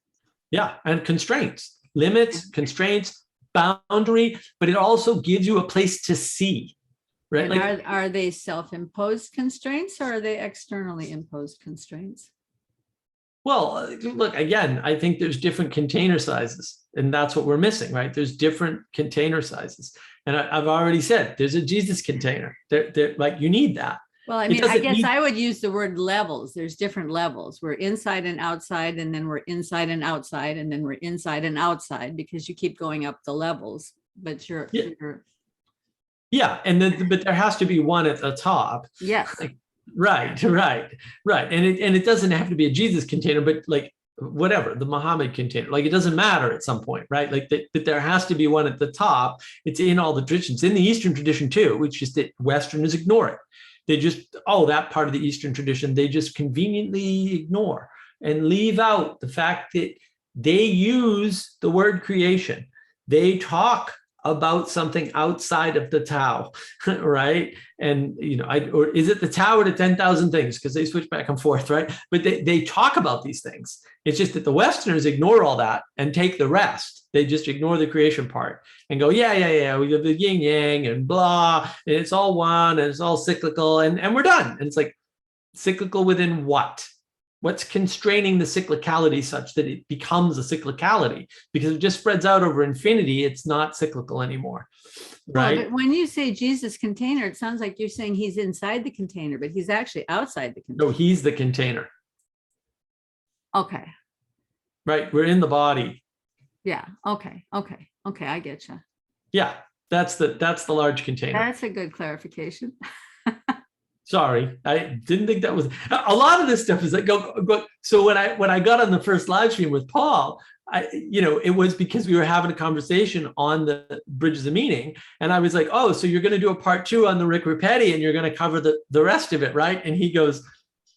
Yeah, and constraints, limits, constraints, boundary, but it also gives you a place to see, right? And Like, are they self-imposed constraints, or are they externally imposed constraints? well, look, again, I think there's different container sizes, and that's what we're missing, right? There's different container sizes. And I've already said there's a Jesus container. Like, you need that. Well, I mean, I guess I would use the word levels. There's different levels. We're inside and outside, and then we're inside and outside, and then we're inside and outside, because you keep going up the levels. But yeah, but there has to be one at the top. Yes. Right. And it doesn't have to be a Jesus container, but like whatever, the Muhammad container, like it doesn't matter at some point, right? Like but there has to be one at the top. It's in all the traditions, in the Eastern tradition too, which is that Westerners ignore it. They just, that part of the Eastern tradition, they just conveniently ignore and leave out the fact that they use the word creation. They talk about something outside of the Tao, right? And, or is it the Tao or the 10,000 things? Because they switch back and forth, right? But they talk about these things. It's just that the Westerners ignore all that and take the rest. They just ignore the creation part and go, yeah, we have the yin yang and blah, and it's all one, and it's all cyclical, and we're done. And it's like, cyclical within what? What's constraining the cyclicality such that it becomes a cyclicality? Because it just spreads out over infinity, it's not cyclical anymore, right? Well, but when you say Jesus container, it sounds like you're saying he's inside the container, but he's actually outside the container. No, he's the container. Okay. Right, we're in the body. Yeah. Okay. I get you. Yeah, that's the large container. That's a good clarification. Sorry, I didn't think that was a lot of this stuff is like go. So when I got on the first live stream with Paul, it was because we were having a conversation on the Bridges of Meaning, and I was like, oh, so you're going to do a part 2 on the Rick Ripetti, and you're going to cover the rest of it, right? And he goes,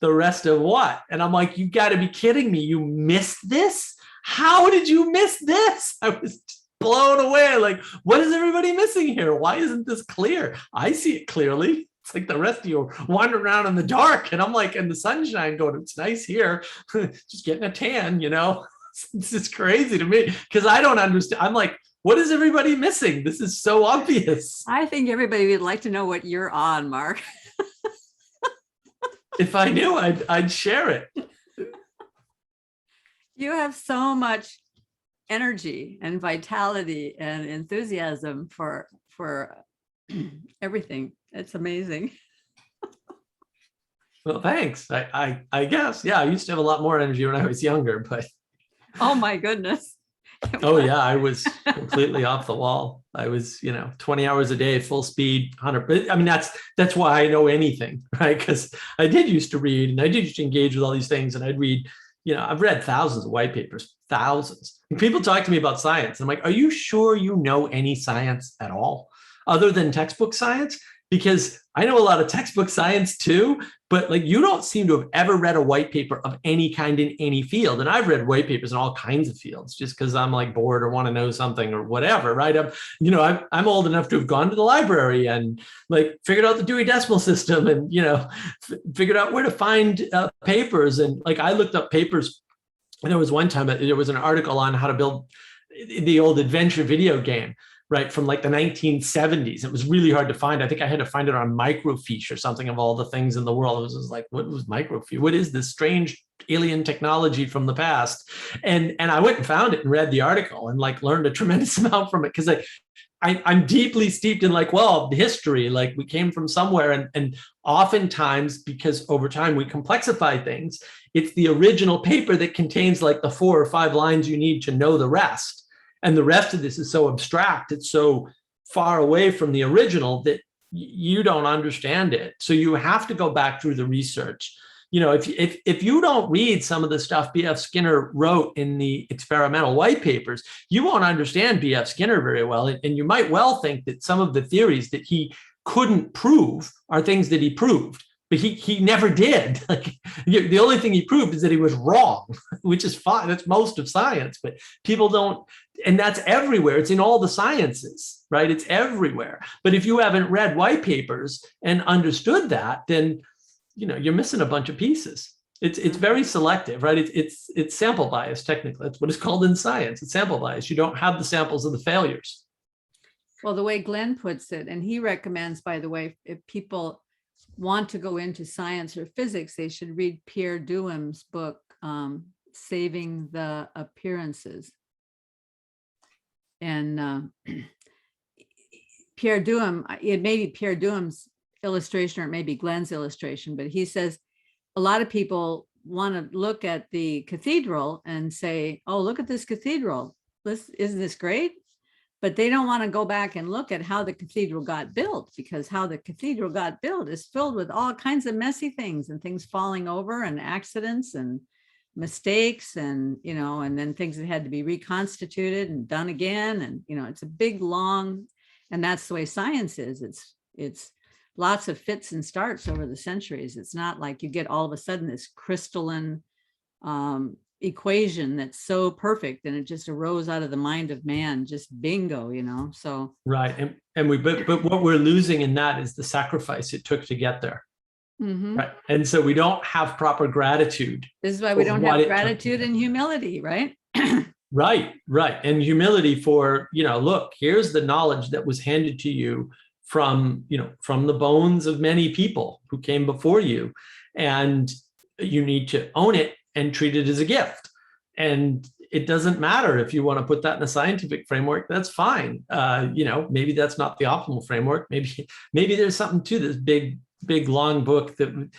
the rest of what? And I'm like, you got to be kidding me! You missed this? How did you miss this? I was blown away. Like, what is everybody missing here? Why isn't this clear? I see it clearly. It's like the rest of you wander around in the dark, and I'm like in the sunshine going, it's nice here, just getting a tan, This is crazy to me because I don't understand. I'm like, what is everybody missing? This is so obvious. I think everybody would like to know what you're on, Mark. If I knew, I'd share it. You have so much energy and vitality and enthusiasm for everything. It's amazing. Well, thanks. I guess. Yeah, I used to have a lot more energy when I was younger, but Oh my goodness. oh yeah, I was completely off the wall. I was, 20 hours a day, full speed, 100. But I mean, that's why I know anything, right? Because I did used to read and I did used to engage with all these things, and I'd read, I've read thousands of white papers, thousands. And people talk to me about science. I'm like, are you sure you know any science at all other than textbook science? Because I know a lot of textbook science too, but like you don't seem to have ever read a white paper of any kind in any field. And I've read white papers in all kinds of fields just because I'm like bored or want to know something or whatever, right? I'm old enough to have gone to the library and like figured out the Dewey Decimal System and, figured out where to find papers. And like I looked up papers. And there was one time there was an article on how to build the old adventure video game, right, from like the 1970s. It was really hard to find. I think I had to find it on microfiche or something of all the things in the world. It was just like, what was microfiche? What is this strange alien technology from the past? And I went and found it and read the article and like learned a tremendous amount from it because I'm deeply steeped in like, well, history, like we came from somewhere. And oftentimes, because over time we complexify things, it's the original paper that contains like the 4 or 5 lines you need to know the rest. And the rest of this is so abstract, it's so far away from the original that you don't understand it. So you have to go back through the research. If you don't read some of the stuff B.F. Skinner wrote in the experimental white papers, you won't understand B.F. Skinner very well. And you might well think that some of the theories that he couldn't prove are things that he proved. But he never did. Like the only thing he proved is that he was wrong, which is fine. That's most of science, but people don't, and that's everywhere. It's in all the sciences, right? It's everywhere. But if you haven't read white papers and understood that, then you're missing a bunch of pieces. It's very selective, right? It's sample bias technically. That's what it's called in science. It's sample bias. You don't have the samples of the failures. Well, the way Glenn puts it, and he recommends, by the way, if people want to go into science or physics, they should read Pierre Duham's book, Saving the Appearances. And Pierre Duham, it may be Pierre Duham's illustration or it may be Glenn's illustration, but he says a lot of people want to look at the cathedral and say, oh, look at this cathedral. Isn't this great? But they don't want to go back and look at how the cathedral got built, because how the cathedral got built is filled with all kinds of messy things and things falling over and accidents and mistakes and, and then things that had to be reconstituted and done again. And, it's a big, long, and that's the way science is. It's lots of fits and starts over the centuries. It's not like you get all of a sudden this crystalline equation that's so perfect and it just arose out of the mind of man, just bingo, so right. But what we're losing in that is the sacrifice it took to get there. Mm-hmm. Right. And so we don't have proper gratitude. This is why we don't have gratitude and humility, right? Right. And humility for, look, here's the knowledge that was handed to you from the bones of many people who came before you, and you need to own it and treat it as a gift. And it doesn't matter if you want to put that in a scientific framework, that's fine. Maybe that's not the optimal framework. Maybe there's something to this big, long book that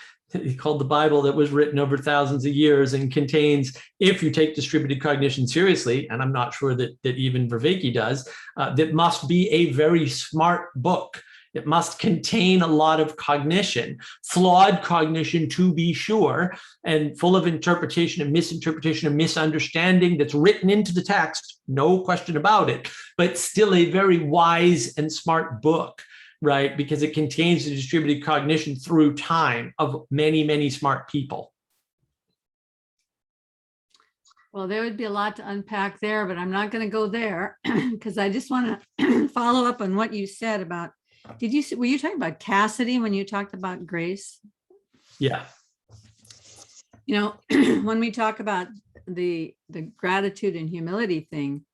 called the Bible that was written over thousands of years and contains, if you take distributed cognition seriously, and I'm not sure that even Vervaeke does, that must be a very smart book. It must contain a lot of cognition, flawed cognition to be sure, and full of interpretation and misinterpretation and misunderstanding that's written into the text, no question about it, but still a very wise and smart book, right? Because it contains the distributed cognition through time of many, many smart people. Well, there would be a lot to unpack there, but I'm not going to go there because I just want to follow up on what you said about, were you talking about Cassidy when you talked about grace? Yeah. When we talk about the gratitude and humility thing,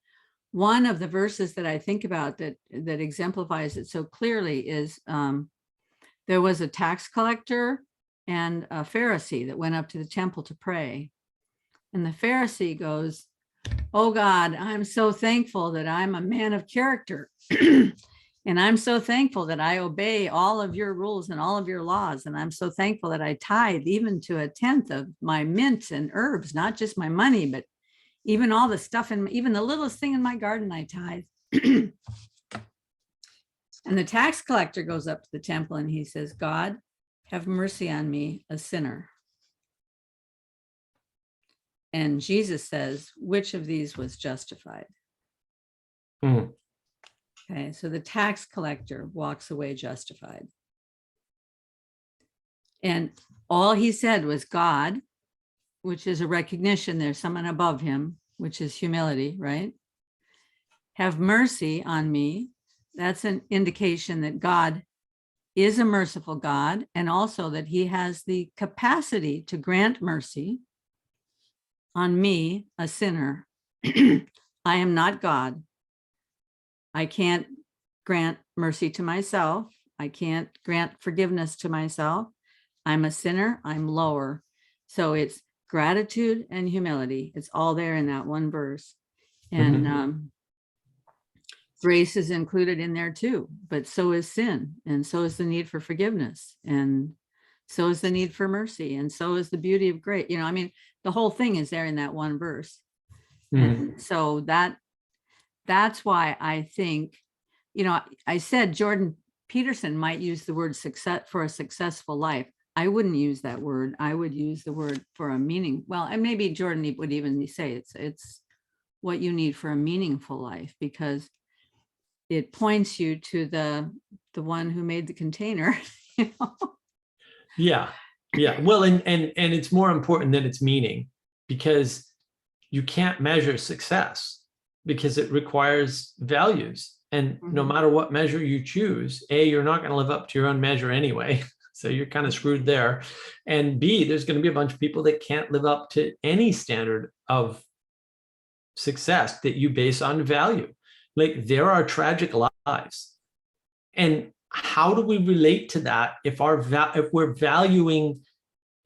one of the verses that I think about that exemplifies it so clearly is there was a tax collector and a Pharisee that went up to the temple to pray. And the Pharisee goes, "Oh God, I'm so thankful that I'm a man of character. And I'm so thankful that I obey all of your rules and all of your laws. And I'm so thankful that I tithe even to a tenth of my mint and herbs, not just my money, but even all the stuff and even the littlest thing in my garden, I tithe." And the tax collector goes up to the temple and he says, "God, have mercy on me, a sinner." And Jesus says, "Which of these was justified?" Mm. Okay, so the tax collector walks away justified. And all he said was God, which is a recognition there's someone above him, which is humility, right? Have mercy on me. That's an indication that God is a merciful God, and also that he has the capacity to grant mercy on me, a sinner. I am not God. I can't grant mercy to myself. I can't grant forgiveness to myself. I'm a sinner. I'm lower. So it's gratitude and humility. It's all there in that one verse. And grace is included in there too, but so is sin. And so is the need for forgiveness. And so is the need for mercy. And so is the beauty of grace. You know, I mean, the whole thing is there in that one verse. And so that's why I think, you know, I said Jordan Peterson might use the word success for a successful life. I wouldn't use that word. I would use the word for a meaning. Well, and maybe Jordan would even say it's what you need for a meaningful life, because it points you to the one who made the container. You know? Yeah. Well, and it's more important than its meaning, because you can't measure success because it requires values. And no matter what measure you choose, A, you're not going to live up to your own measure anyway. So you're kind of screwed there. And B, there's going to be a bunch of people that can't live up to any standard of success that you base on value. Like, there are tragic lives. And how do we relate to that if we're valuing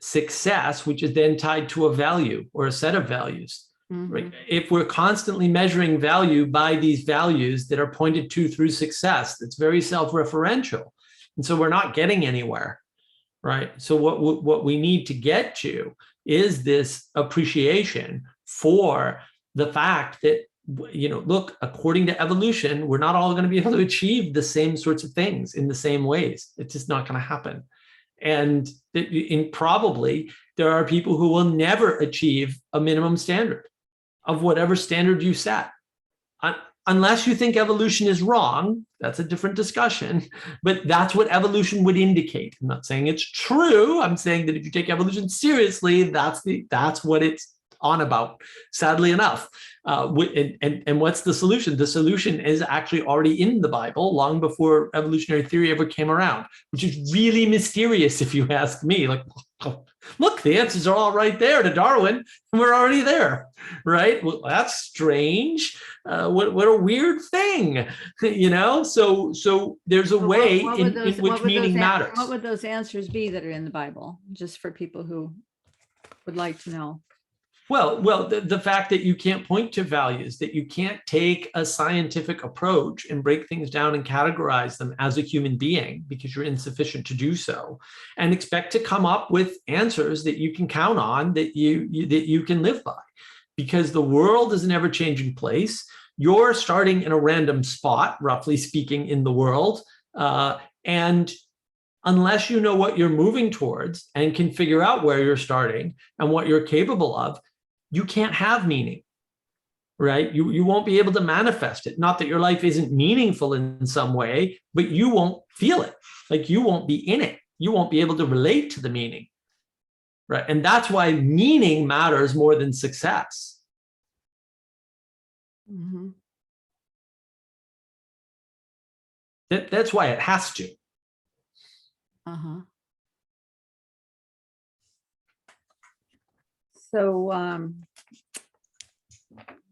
success, which is then tied to a value or a set of values? Right? If we're constantly measuring value by these values that are pointed to through success, that's very self-referential. And so we're not getting anywhere, right? So what we need to get to is this appreciation for the fact that, you know, look, according to evolution, we're not all going to be able to achieve the same sorts of things in the same ways. It's just not going to happen. And probably there are people who will never achieve a minimum standard of whatever standard you set. Unless you think evolution is wrong, that's a different discussion, but that's what evolution would indicate. I'm not saying it's true. I'm saying that if you take evolution seriously, that's what it's on about, sadly enough. And what's the solution? The solution is actually already in the Bible long before evolutionary theory ever came around, which is really mysterious if you ask me. Like, look, the answers are all right there to Darwin, and we're already there, right? Well, that's strange. What a weird thing, you know? So there's a way in which meaning matters. What would those answers be that are in the Bible, just for people who would like to know? Well, the fact that you can't point to values, that you can't take a scientific approach and break things down and categorize them as a human being because you're insufficient to do so, and expect to come up with answers that you can count on, that you can live by, because the world is an ever-changing place. You're starting in a random spot, roughly speaking, in the world, and unless you know what you're moving towards and can figure out where you're starting and what you're capable of, you can't have meaning, right? You won't be able to manifest it. Not that your life isn't meaningful in some way, but you won't feel it. Like, you won't be in it. You won't be able to relate to the meaning, right? And that's why meaning matters more than success. That's why it has to. So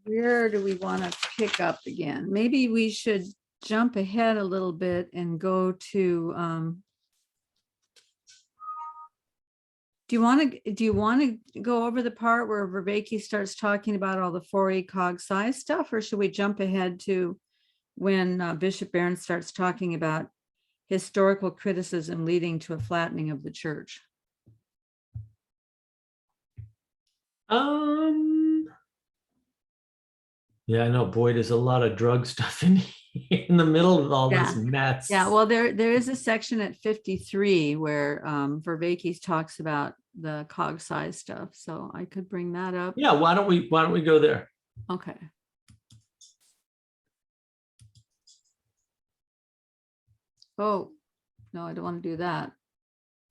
Where do we want to pick up again? Maybe we should jump ahead a little bit and go to, do you want to go over the part where Vervaeke starts talking about all the 4e cog size stuff, or should we jump ahead to when Bishop Barron starts talking about historical criticism leading to a flattening of the church? Yeah, I know, boy, there's a lot of drug stuff in the middle of all this mess. Yeah, well, there is a section at 53 where Vervaeke talks about the cog size stuff, so I could bring that up. Yeah, why don't we go there? Okay. Oh, no, I don't want to do that.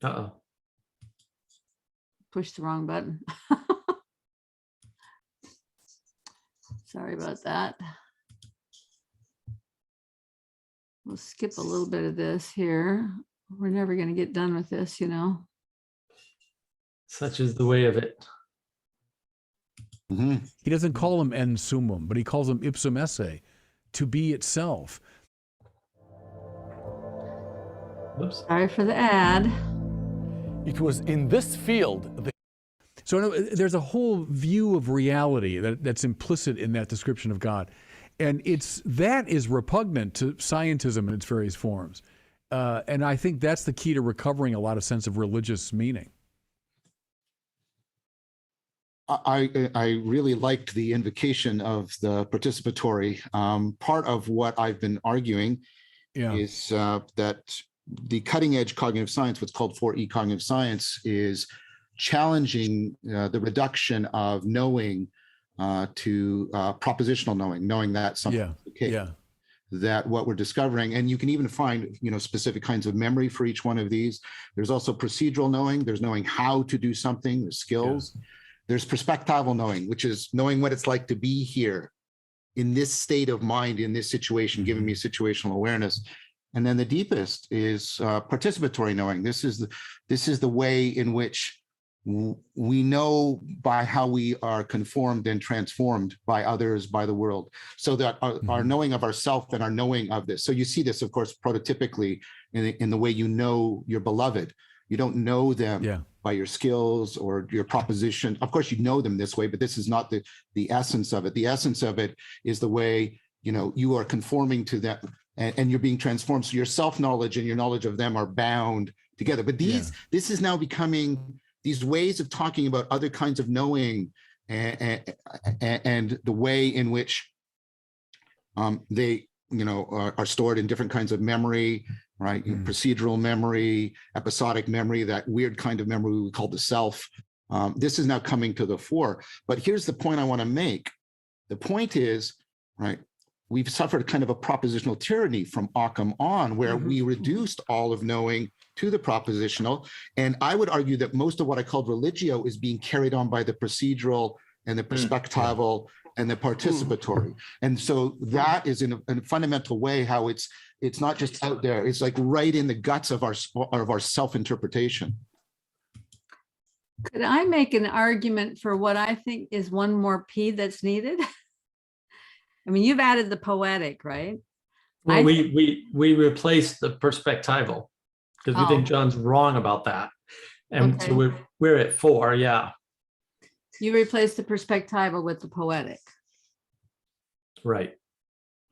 Uh-oh. Push the wrong button. Sorry about that. We'll skip a little bit of this here. We're never going to get done with this, you know. Such is the way of it. Mhm. He doesn't call him en summum, but he calls him ipsum esse, to be itself. Whoops. Sorry for the ad. It was in this field that So there's a whole view of reality that's implicit in that description of God. And that is repugnant to scientism in its various forms. And I think that's the key to recovering a lot of sense of religious meaning. I really liked the invocation of the participatory. Part of what I've been arguing is that the cutting edge cognitive science, what's called 4E cognitive science, is challenging the reduction of knowing to propositional knowing that something is the case. That what we're discovering, and you can even find, specific kinds of memory for each one of these. There's also procedural knowing. There's knowing how to do something. There's skills. There's perspectival knowing, which is knowing what it's like to be here in this state of mind, in this situation, giving me situational awareness. And then the deepest is participatory knowing. This is the way in which we know by how we are conformed and transformed by others, by the world. So that our knowing of ourself and our knowing of this. So you see this, of course, prototypically in the way you know your beloved. You don't know them by your skills or your proposition. Of course, you know them this way, but this is not the essence of it. The essence of it is the way, you are conforming to them and you're being transformed. So your self-knowledge and your knowledge of them are bound together. But this is now becoming these ways of talking about other kinds of knowing and the way in which they, are stored in different kinds of memory, right? Procedural memory, episodic memory, that weird kind of memory we call the self. This is now coming to the fore. But here's the point I want to make. The point is, right, we've suffered kind of a propositional tyranny from Occam on, where we reduced all of knowing to the propositional. And I would argue that most of what I called religio is being carried on by the procedural and the perspectival and the participatory. And so that is in a fundamental way how it's not just out there, it's like right in the guts of our self-interpretation. Could I make an argument for what I think is one more P that's needed? I mean, you've added the poetic, right? Well, we replaced the perspectival because we think John's wrong about that. And so we're at 4, You replaced the perspectival with the poetic. Right.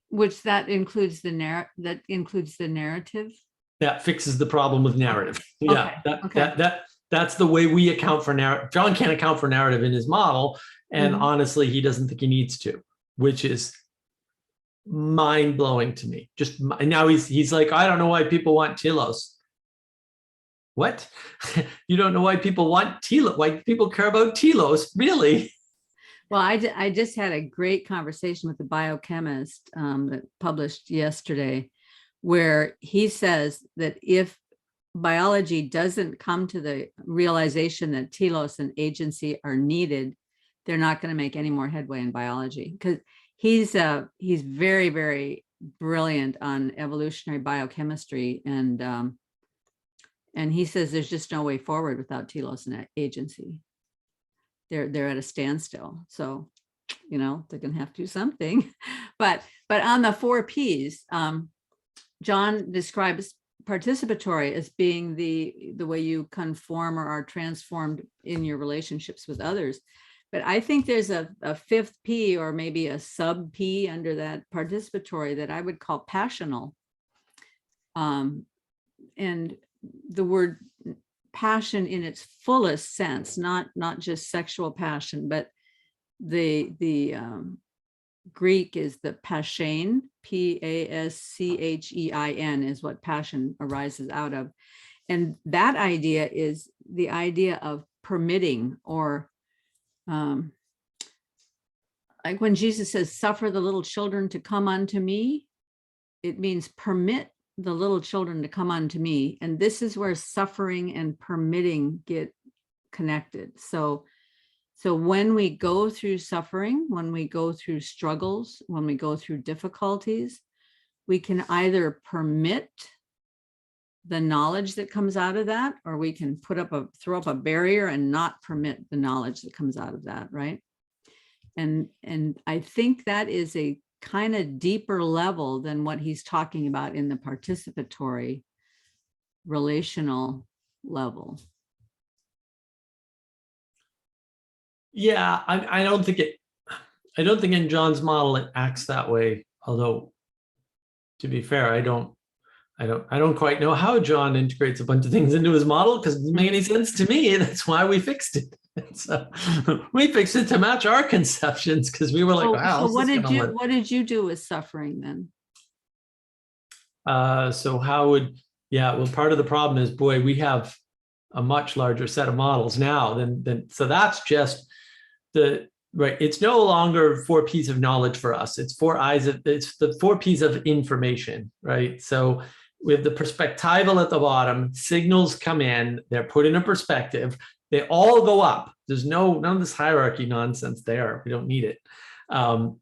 Which that includes the narrative. That fixes the problem with narrative. Okay. That's the way we account for narrative. John can't account for narrative in his model. And honestly, he doesn't think he needs to, which is mind-blowing to me. Just now he's like, I don't know why people want telos. What? You don't know why people want telos? Why people care about telos? Really? Well, I just had a great conversation with the biochemist that published yesterday, where he says that if biology doesn't come to the realization that telos and agency are needed, they're not going to make any more headway in biology, because he's very, very brilliant on evolutionary biochemistry, and he says there's just no way forward without telos and agency. They're at a standstill. So you know, they're going to have to do something. But on the 4 Ps, John describes participatory as being the way you conform or are transformed in your relationships with others. But I think there's a 5th P, or maybe a sub P under that participatory, that I would call passional. And the word passion in its fullest sense, not just sexual passion, but the Greek is the paschain, P-A-S-C-H-E-I-N, is what passion arises out of. And that idea is the idea of permitting, or like when Jesus says, suffer the little children to come unto me, it means permit the little children to come unto me. And this is where suffering and permitting get connected. So when we go through suffering, when we go through struggles, when we go through difficulties, we can either permit the knowledge that comes out of that, or we can throw up a barrier and not permit the knowledge that comes out of that, right? And I think that is a kind of deeper level than what he's talking about in the participatory relational level. Yeah, I don't think in John's model it acts that way. Although, to be fair, I don't quite know how John integrates a bunch of things into his model, because it doesn't make any sense to me. That's why we fixed it. So we fixed it to match our conceptions, because we were like, wow. So what did you do with suffering then? So how would, well, part of the problem is, boy, we have a much larger set of models now than so that's just right. It's no longer 4 Ps of knowledge for us. It's it's the 4 Ps of information, right? So we have the perspectival at the bottom, signals come in, they're put in a perspective, they all go up. There's none of this hierarchy nonsense there. We don't need it. And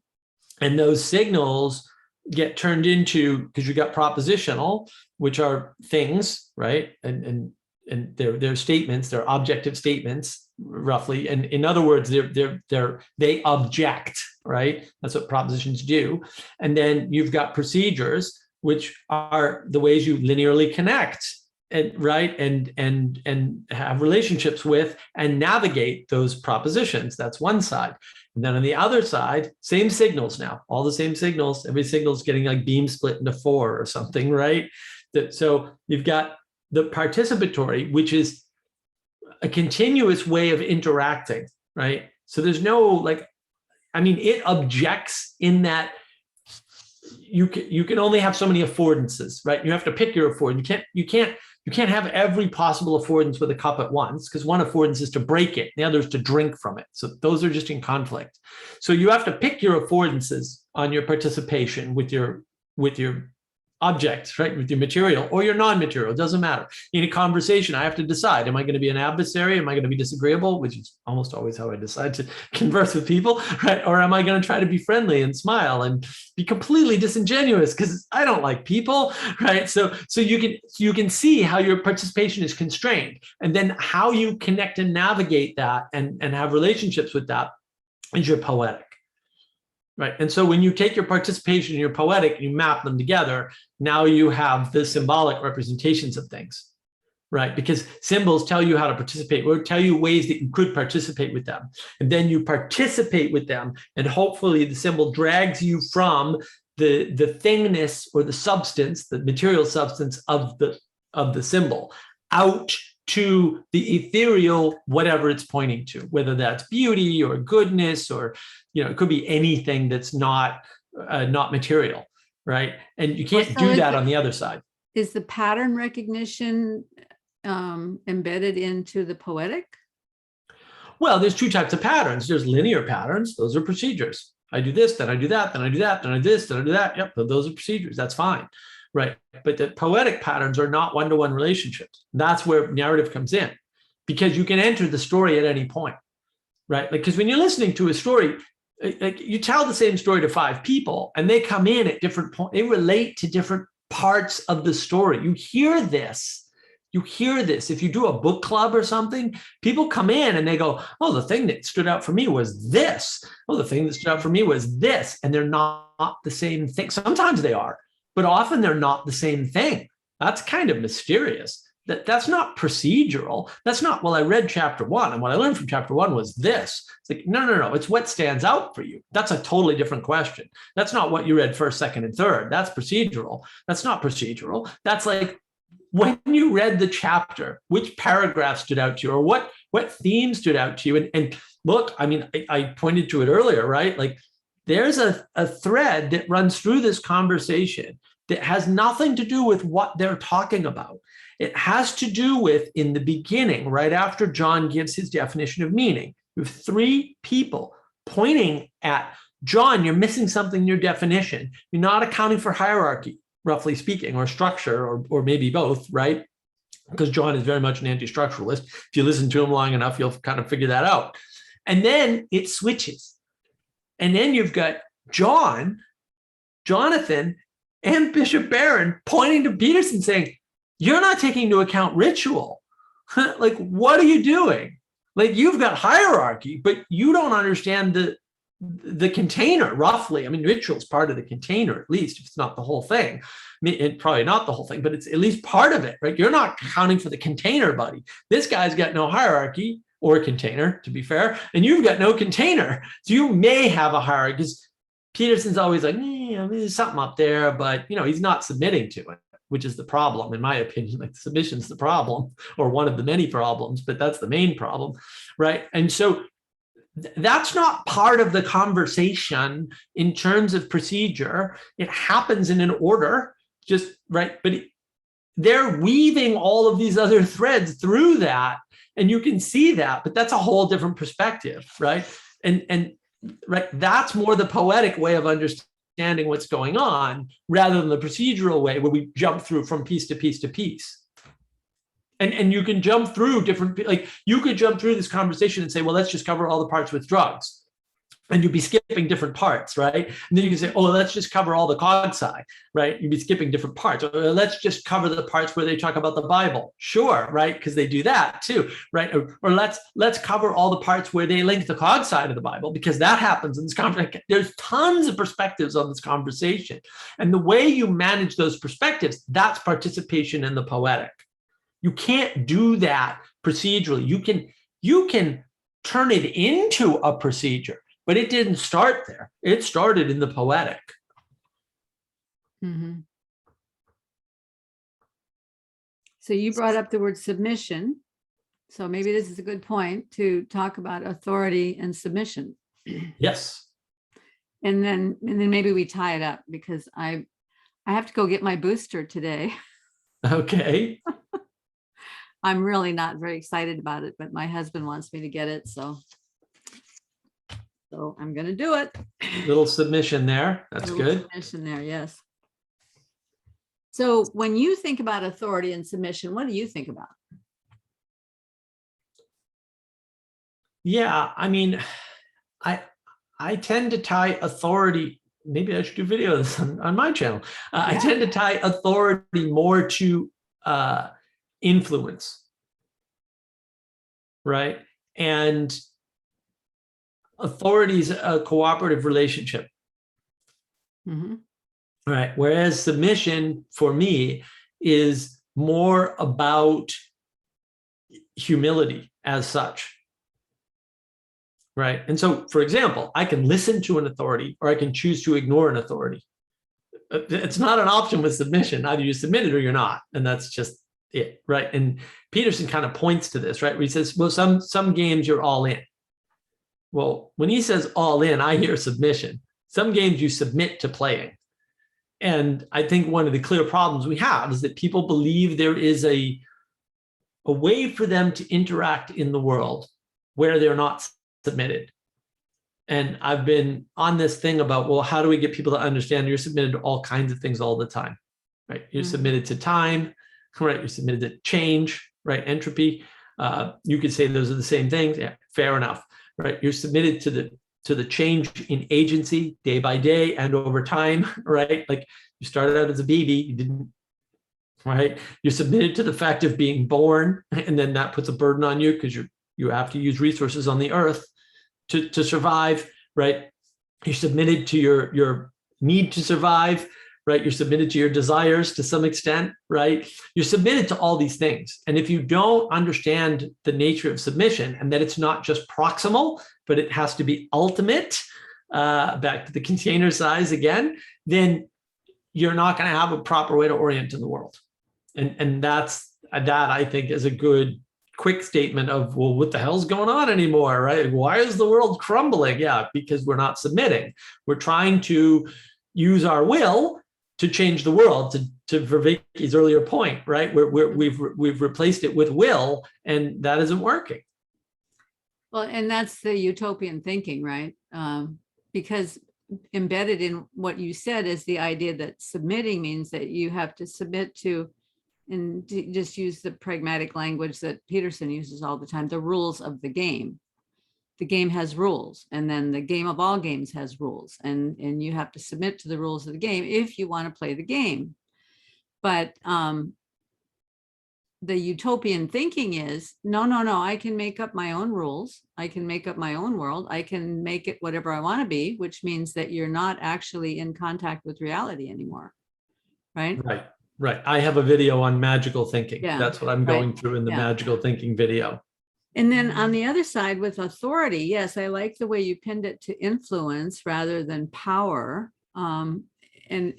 those signals get turned into, because you got propositional, which are things, right? And they're statements, they're objective statements, roughly. And in other words, they object, right? That's what propositions do. And then you've got procedures, which are the ways you linearly connect, and right, and have relationships with and navigate those propositions. That's one side. And then on the other side, same signals now, all the same signals. Every signal is getting like beam split into 4 or something, right? So you've got the participatory, which is a continuous way of interacting, right? So there's no it objects in that you can only have so many affordances, right? You have to pick your affordance. You can't have every possible affordance with a cup at once, because one affordance is to break it, the other is to drink from it. So those are just in conflict. So you have to pick your affordances on your participation with your objects, right? With your material or your non-material, it doesn't matter. In a conversation, I have to decide, am I going to be an adversary? Am I going to be disagreeable? Which is almost always how I decide to converse with people, right? Or am I going to try to be friendly and smile and be completely disingenuous because I don't like people, right? So you can see how your participation is constrained, and then how you connect and navigate that and have relationships with that is your poetic. Right. And so when you take your participation and your poetic and you map them together, now you have the symbolic representations of things, right? Because symbols tell you how to participate, or tell you ways that you could participate with them. And then you participate with them, and hopefully the symbol drags you from the thingness or the substance, the material substance of the symbol, out to the ethereal, whatever it's pointing to, whether that's beauty or goodness, or it could be anything that's not material, right? And you can't do that on the other side. Is the pattern recognition embedded into the poetic? Well, there's 2 types of patterns. There's linear patterns; those are procedures. I do this, then I do that, then I do that, then I do this, then I do that. Yep, those are procedures. That's fine. Right. But the poetic patterns are not one-to-one relationships. That's where narrative comes in, because you can enter the story at any point, right? Because when you're listening to a story, you tell the same story to 5 people and they come in at different points. They relate to different parts of the story. You hear this You hear this. If you do a book club or something, people come in and they go, oh, the thing that stood out for me was this. Oh, the thing that stood out for me was this. And they're not the same thing. Sometimes they are, but often they're not the same thing. That's kind of mysterious. That's not procedural. That's not, well, I read chapter 1 and what I learned from chapter 1 was this. It's like, no. It's what stands out for you. That's a totally different question. That's not what you read first, second, and third. That's procedural. That's not procedural. That's like, when you read the chapter, which paragraph stood out to you, or what theme stood out to you? And look, I mean, I pointed to it earlier, right? Like there's a thread that runs through this conversation that has nothing to do with what they're talking about. It has to do with, in the beginning, right after John gives his definition of meaning, you have 3 people pointing at, John, you're missing something in your definition. You're not accounting for hierarchy, roughly speaking, or structure, or maybe both, right? Because John is very much an anti-structuralist. If you listen to him long enough, you'll kind of figure that out. And then it switches. And then you've got Jonathan, and Bishop Barron pointing to Peterson saying, you're not taking into account ritual. Like, what are you doing? Like, you've got hierarchy, but you don't understand the container, roughly. I mean, ritual is part of the container, at least, if it's not the whole thing. I mean, probably not the whole thing, but it's at least part of it, right? You're not counting for the container, buddy. This guy's got no hierarchy or container, to be fair, and you've got no container. So you may have a hierarchy, because Peterson's always like, there's something up there, but, he's not submitting to it, which is the problem, in my opinion. Like, submission's the problem, or one of the many problems, but that's the main problem, right? And so that's not part of the conversation in terms of procedure. It happens in an order, just right. But they're weaving all of these other threads through that, and you can see that. But that's a whole different perspective, right? And right, that's more the poetic way of understanding what's going on, rather than the procedural way where we jump through from piece to piece to piece. And you can jump through different, like you could jump through this conversation and say, well, let's just cover all the parts with drugs. And you'd be skipping different parts, right? And then you can say, oh, let's just cover all the cogsi, right? You'd be skipping different parts. Or let's just cover the parts where they talk about the Bible. Sure, right? Because they do that too, right? Or let's cover all the parts where they link the cogsi to the Bible, because that happens in this conversation. There's tons of perspectives on this conversation. And the way you manage those perspectives, that's participation in the poetic. You can't do that procedurally. You can turn it into a procedure, but it didn't start there. It started in the poetic. Mm-hmm. So you brought up the word submission. So maybe this is a good point to talk about authority and submission. Yes. And then maybe we tie it up, because I have to go get my booster today. Okay. I'm really not very excited about it, but my husband wants me to get it. So I'm going to do it. Little submission there. That's good. Submission there. Yes. So when you think about authority and submission, what do you think about? Yeah. I mean, I tend to tie authority. Maybe I should do videos on my channel. I tend to tie authority more to influence, right? And authority is a cooperative relationship, Mm-hmm. right? Whereas submission for me is more about humility as such, right? And so, for example, I can listen to an authority, or I can choose to ignore an authority. It's not an option with submission. Either you submit it or you're not, and that's just it, right? And Peterson kind of points to this, right? Where he says, well, some games you're all in. Well, when he says all in, I hear submission. Some games you submit to playing. And I think one of the clear problems we have is that people believe there is a way for them to interact in the world where they're not submitted. And I've been on this thing about, well, how do we get people to understand you're submitted to all kinds of things all the time, right? You're submitted to time, right? You're submitted to change, right? Entropy. You could say those are the same things. Yeah, fair enough, right? You're submitted to the change in agency day by day and over time, right? Like you started out as a baby, you didn't right? You're submitted to the fact of being born, and then that puts a burden on you because you have to use resources on the earth to survive, right? You're submitted to your need to survive, right? You're submitted to your desires to some extent, right? You're submitted to all these things. And if you don't understand the nature of submission and that it's not just proximal, but it has to be ultimate, back to the container size again, then you're not going to have a proper way to orient in the world. And that I think is a good quick statement of, well, what the hell's going on anymore, right? Why is the world crumbling? Yeah, because we're not submitting. We're trying to use our will to change the world, to Vervaeke's earlier point, right? We've replaced it with will, and that isn't working. Well, and that's the utopian thinking, right? Because embedded in what you said is the idea that submitting means that you have to submit to, and just use the pragmatic language that Peterson uses all the time, the rules of the game. The game has rules, and then the game of all games has rules, and you have to submit to the rules of the game if you want to play the game. But the utopian thinking is, no, I can make up my own rules. I can make up my own world. I can make it whatever I want to be, which means that you're not actually in contact with reality anymore, right? Right. I have a video on magical thinking. Yeah, that's what I'm going through in the magical thinking video. And then on the other side with authority, yes, I like the way you pinned it to influence rather than power. And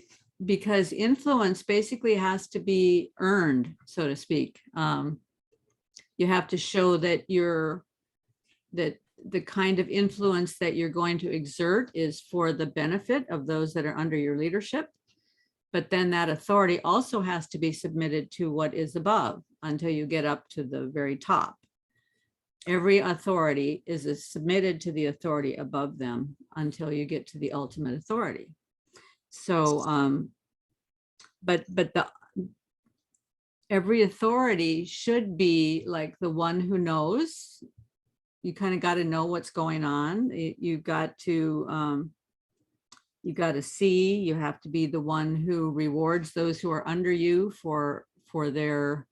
because influence basically has to be earned, so to speak. You have to show that that the kind of influence that you're going to exert is for the benefit of those that are under your leadership. But then that authority also has to be submitted to what is above until you get up to the very top. Every authority is submitted to the authority above them until you get to the ultimate authority. So, but every authority should be like the one who knows. You kind of got to know what's going on. You've got to, you got to see. You have to be the one who rewards those who are under you for their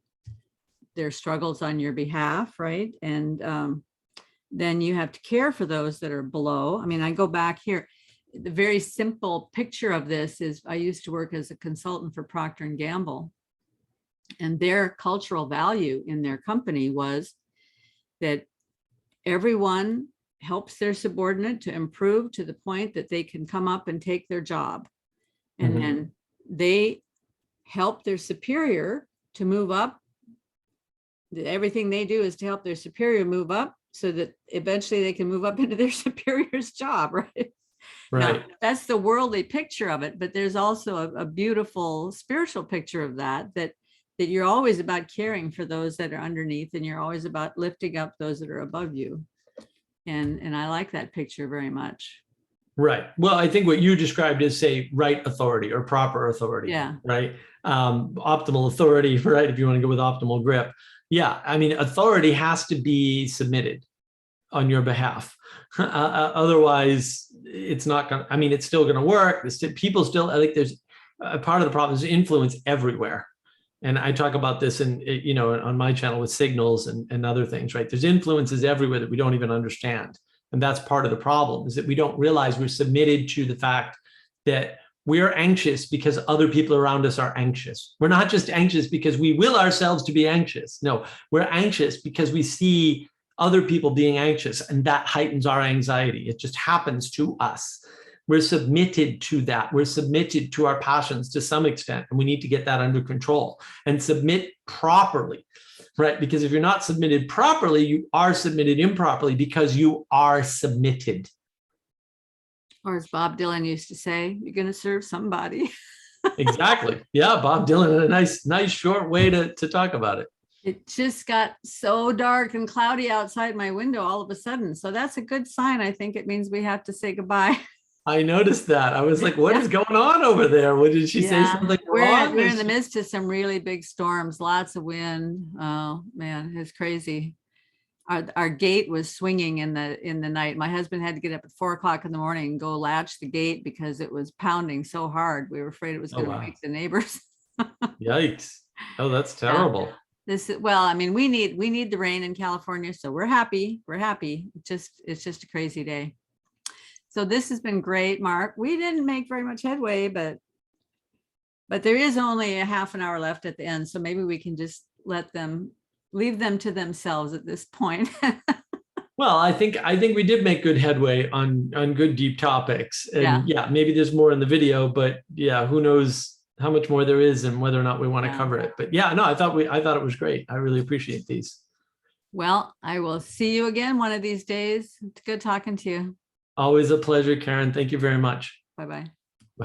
struggles on your behalf, right? And then you have to care for those that are below. I mean, I go back here. The very simple picture of this is I used to work as a consultant for Procter & Gamble, and their cultural value in their company was that everyone helps their subordinate to improve to the point that they can come up and take their job. And then they help their superior to move up. Everything they do is to help their superior move up so that eventually they can move up into their superior's job, right? Now, that's the worldly picture of it, but there's also a beautiful spiritual picture of that you're always about caring for those that are underneath, and you're always about lifting up those that are above you. And I like that picture very much. Right. Well, I think what you described is, say, right authority or proper authority. Yeah. Right. Optimal authority, right? If you want to go with optimal grip. Yeah. I mean, authority has to be submitted on your behalf. Otherwise, it's not going to, I mean, it's still going to work. People still, I think there's a part of the problem is influence everywhere. And I talk about this in, on my channel with signals and other things, right? There's influences everywhere that we don't even understand. And that's part of the problem, is that we don't realize we're submitted to the fact that we're anxious because other people around us are anxious. We're not just anxious because we will ourselves to be anxious. No, we're anxious because we see other people being anxious, and that heightens our anxiety. It just happens to us. We're submitted to that. We're submitted to our passions to some extent, and we need to get that under control and submit properly, right? Because if you're not submitted properly, you are submitted improperly because you are submitted. Or as Bob Dylan used to say, you're going to serve somebody. Exactly. Yeah, Bob Dylan had a nice short way to talk about it. It just got so dark and cloudy outside my window all of a sudden. So that's a good sign. I think it means we have to say goodbye. I noticed that. I was like, what is going on over there? What did she say? Something wrong? We're in the midst of some really big storms, lots of wind. Oh man, it's crazy. Our gate was swinging in the night. My husband had to get up at 4 o'clock in the morning and go latch the gate because it was pounding so hard. We were afraid it was going to wake the neighbors. Yikes. Oh, that's terrible. This is, well, I mean, we need the rain in California, so we're happy. We're happy. It's just a crazy day. So this has been great, Mark. We didn't make very much headway, but there is only a half an hour left at the end, so maybe we can just leave them to themselves at this point. Well, I think we did make good headway on good deep topics, and yeah, maybe there's more in the video, but yeah, who knows how much more there is and whether or not we want to cover it. But yeah, no, I thought it was great. I really appreciate these. Well, I will see you again one of these days. It's good talking to you. Always a pleasure, Karen. Thank you very much. Bye-bye.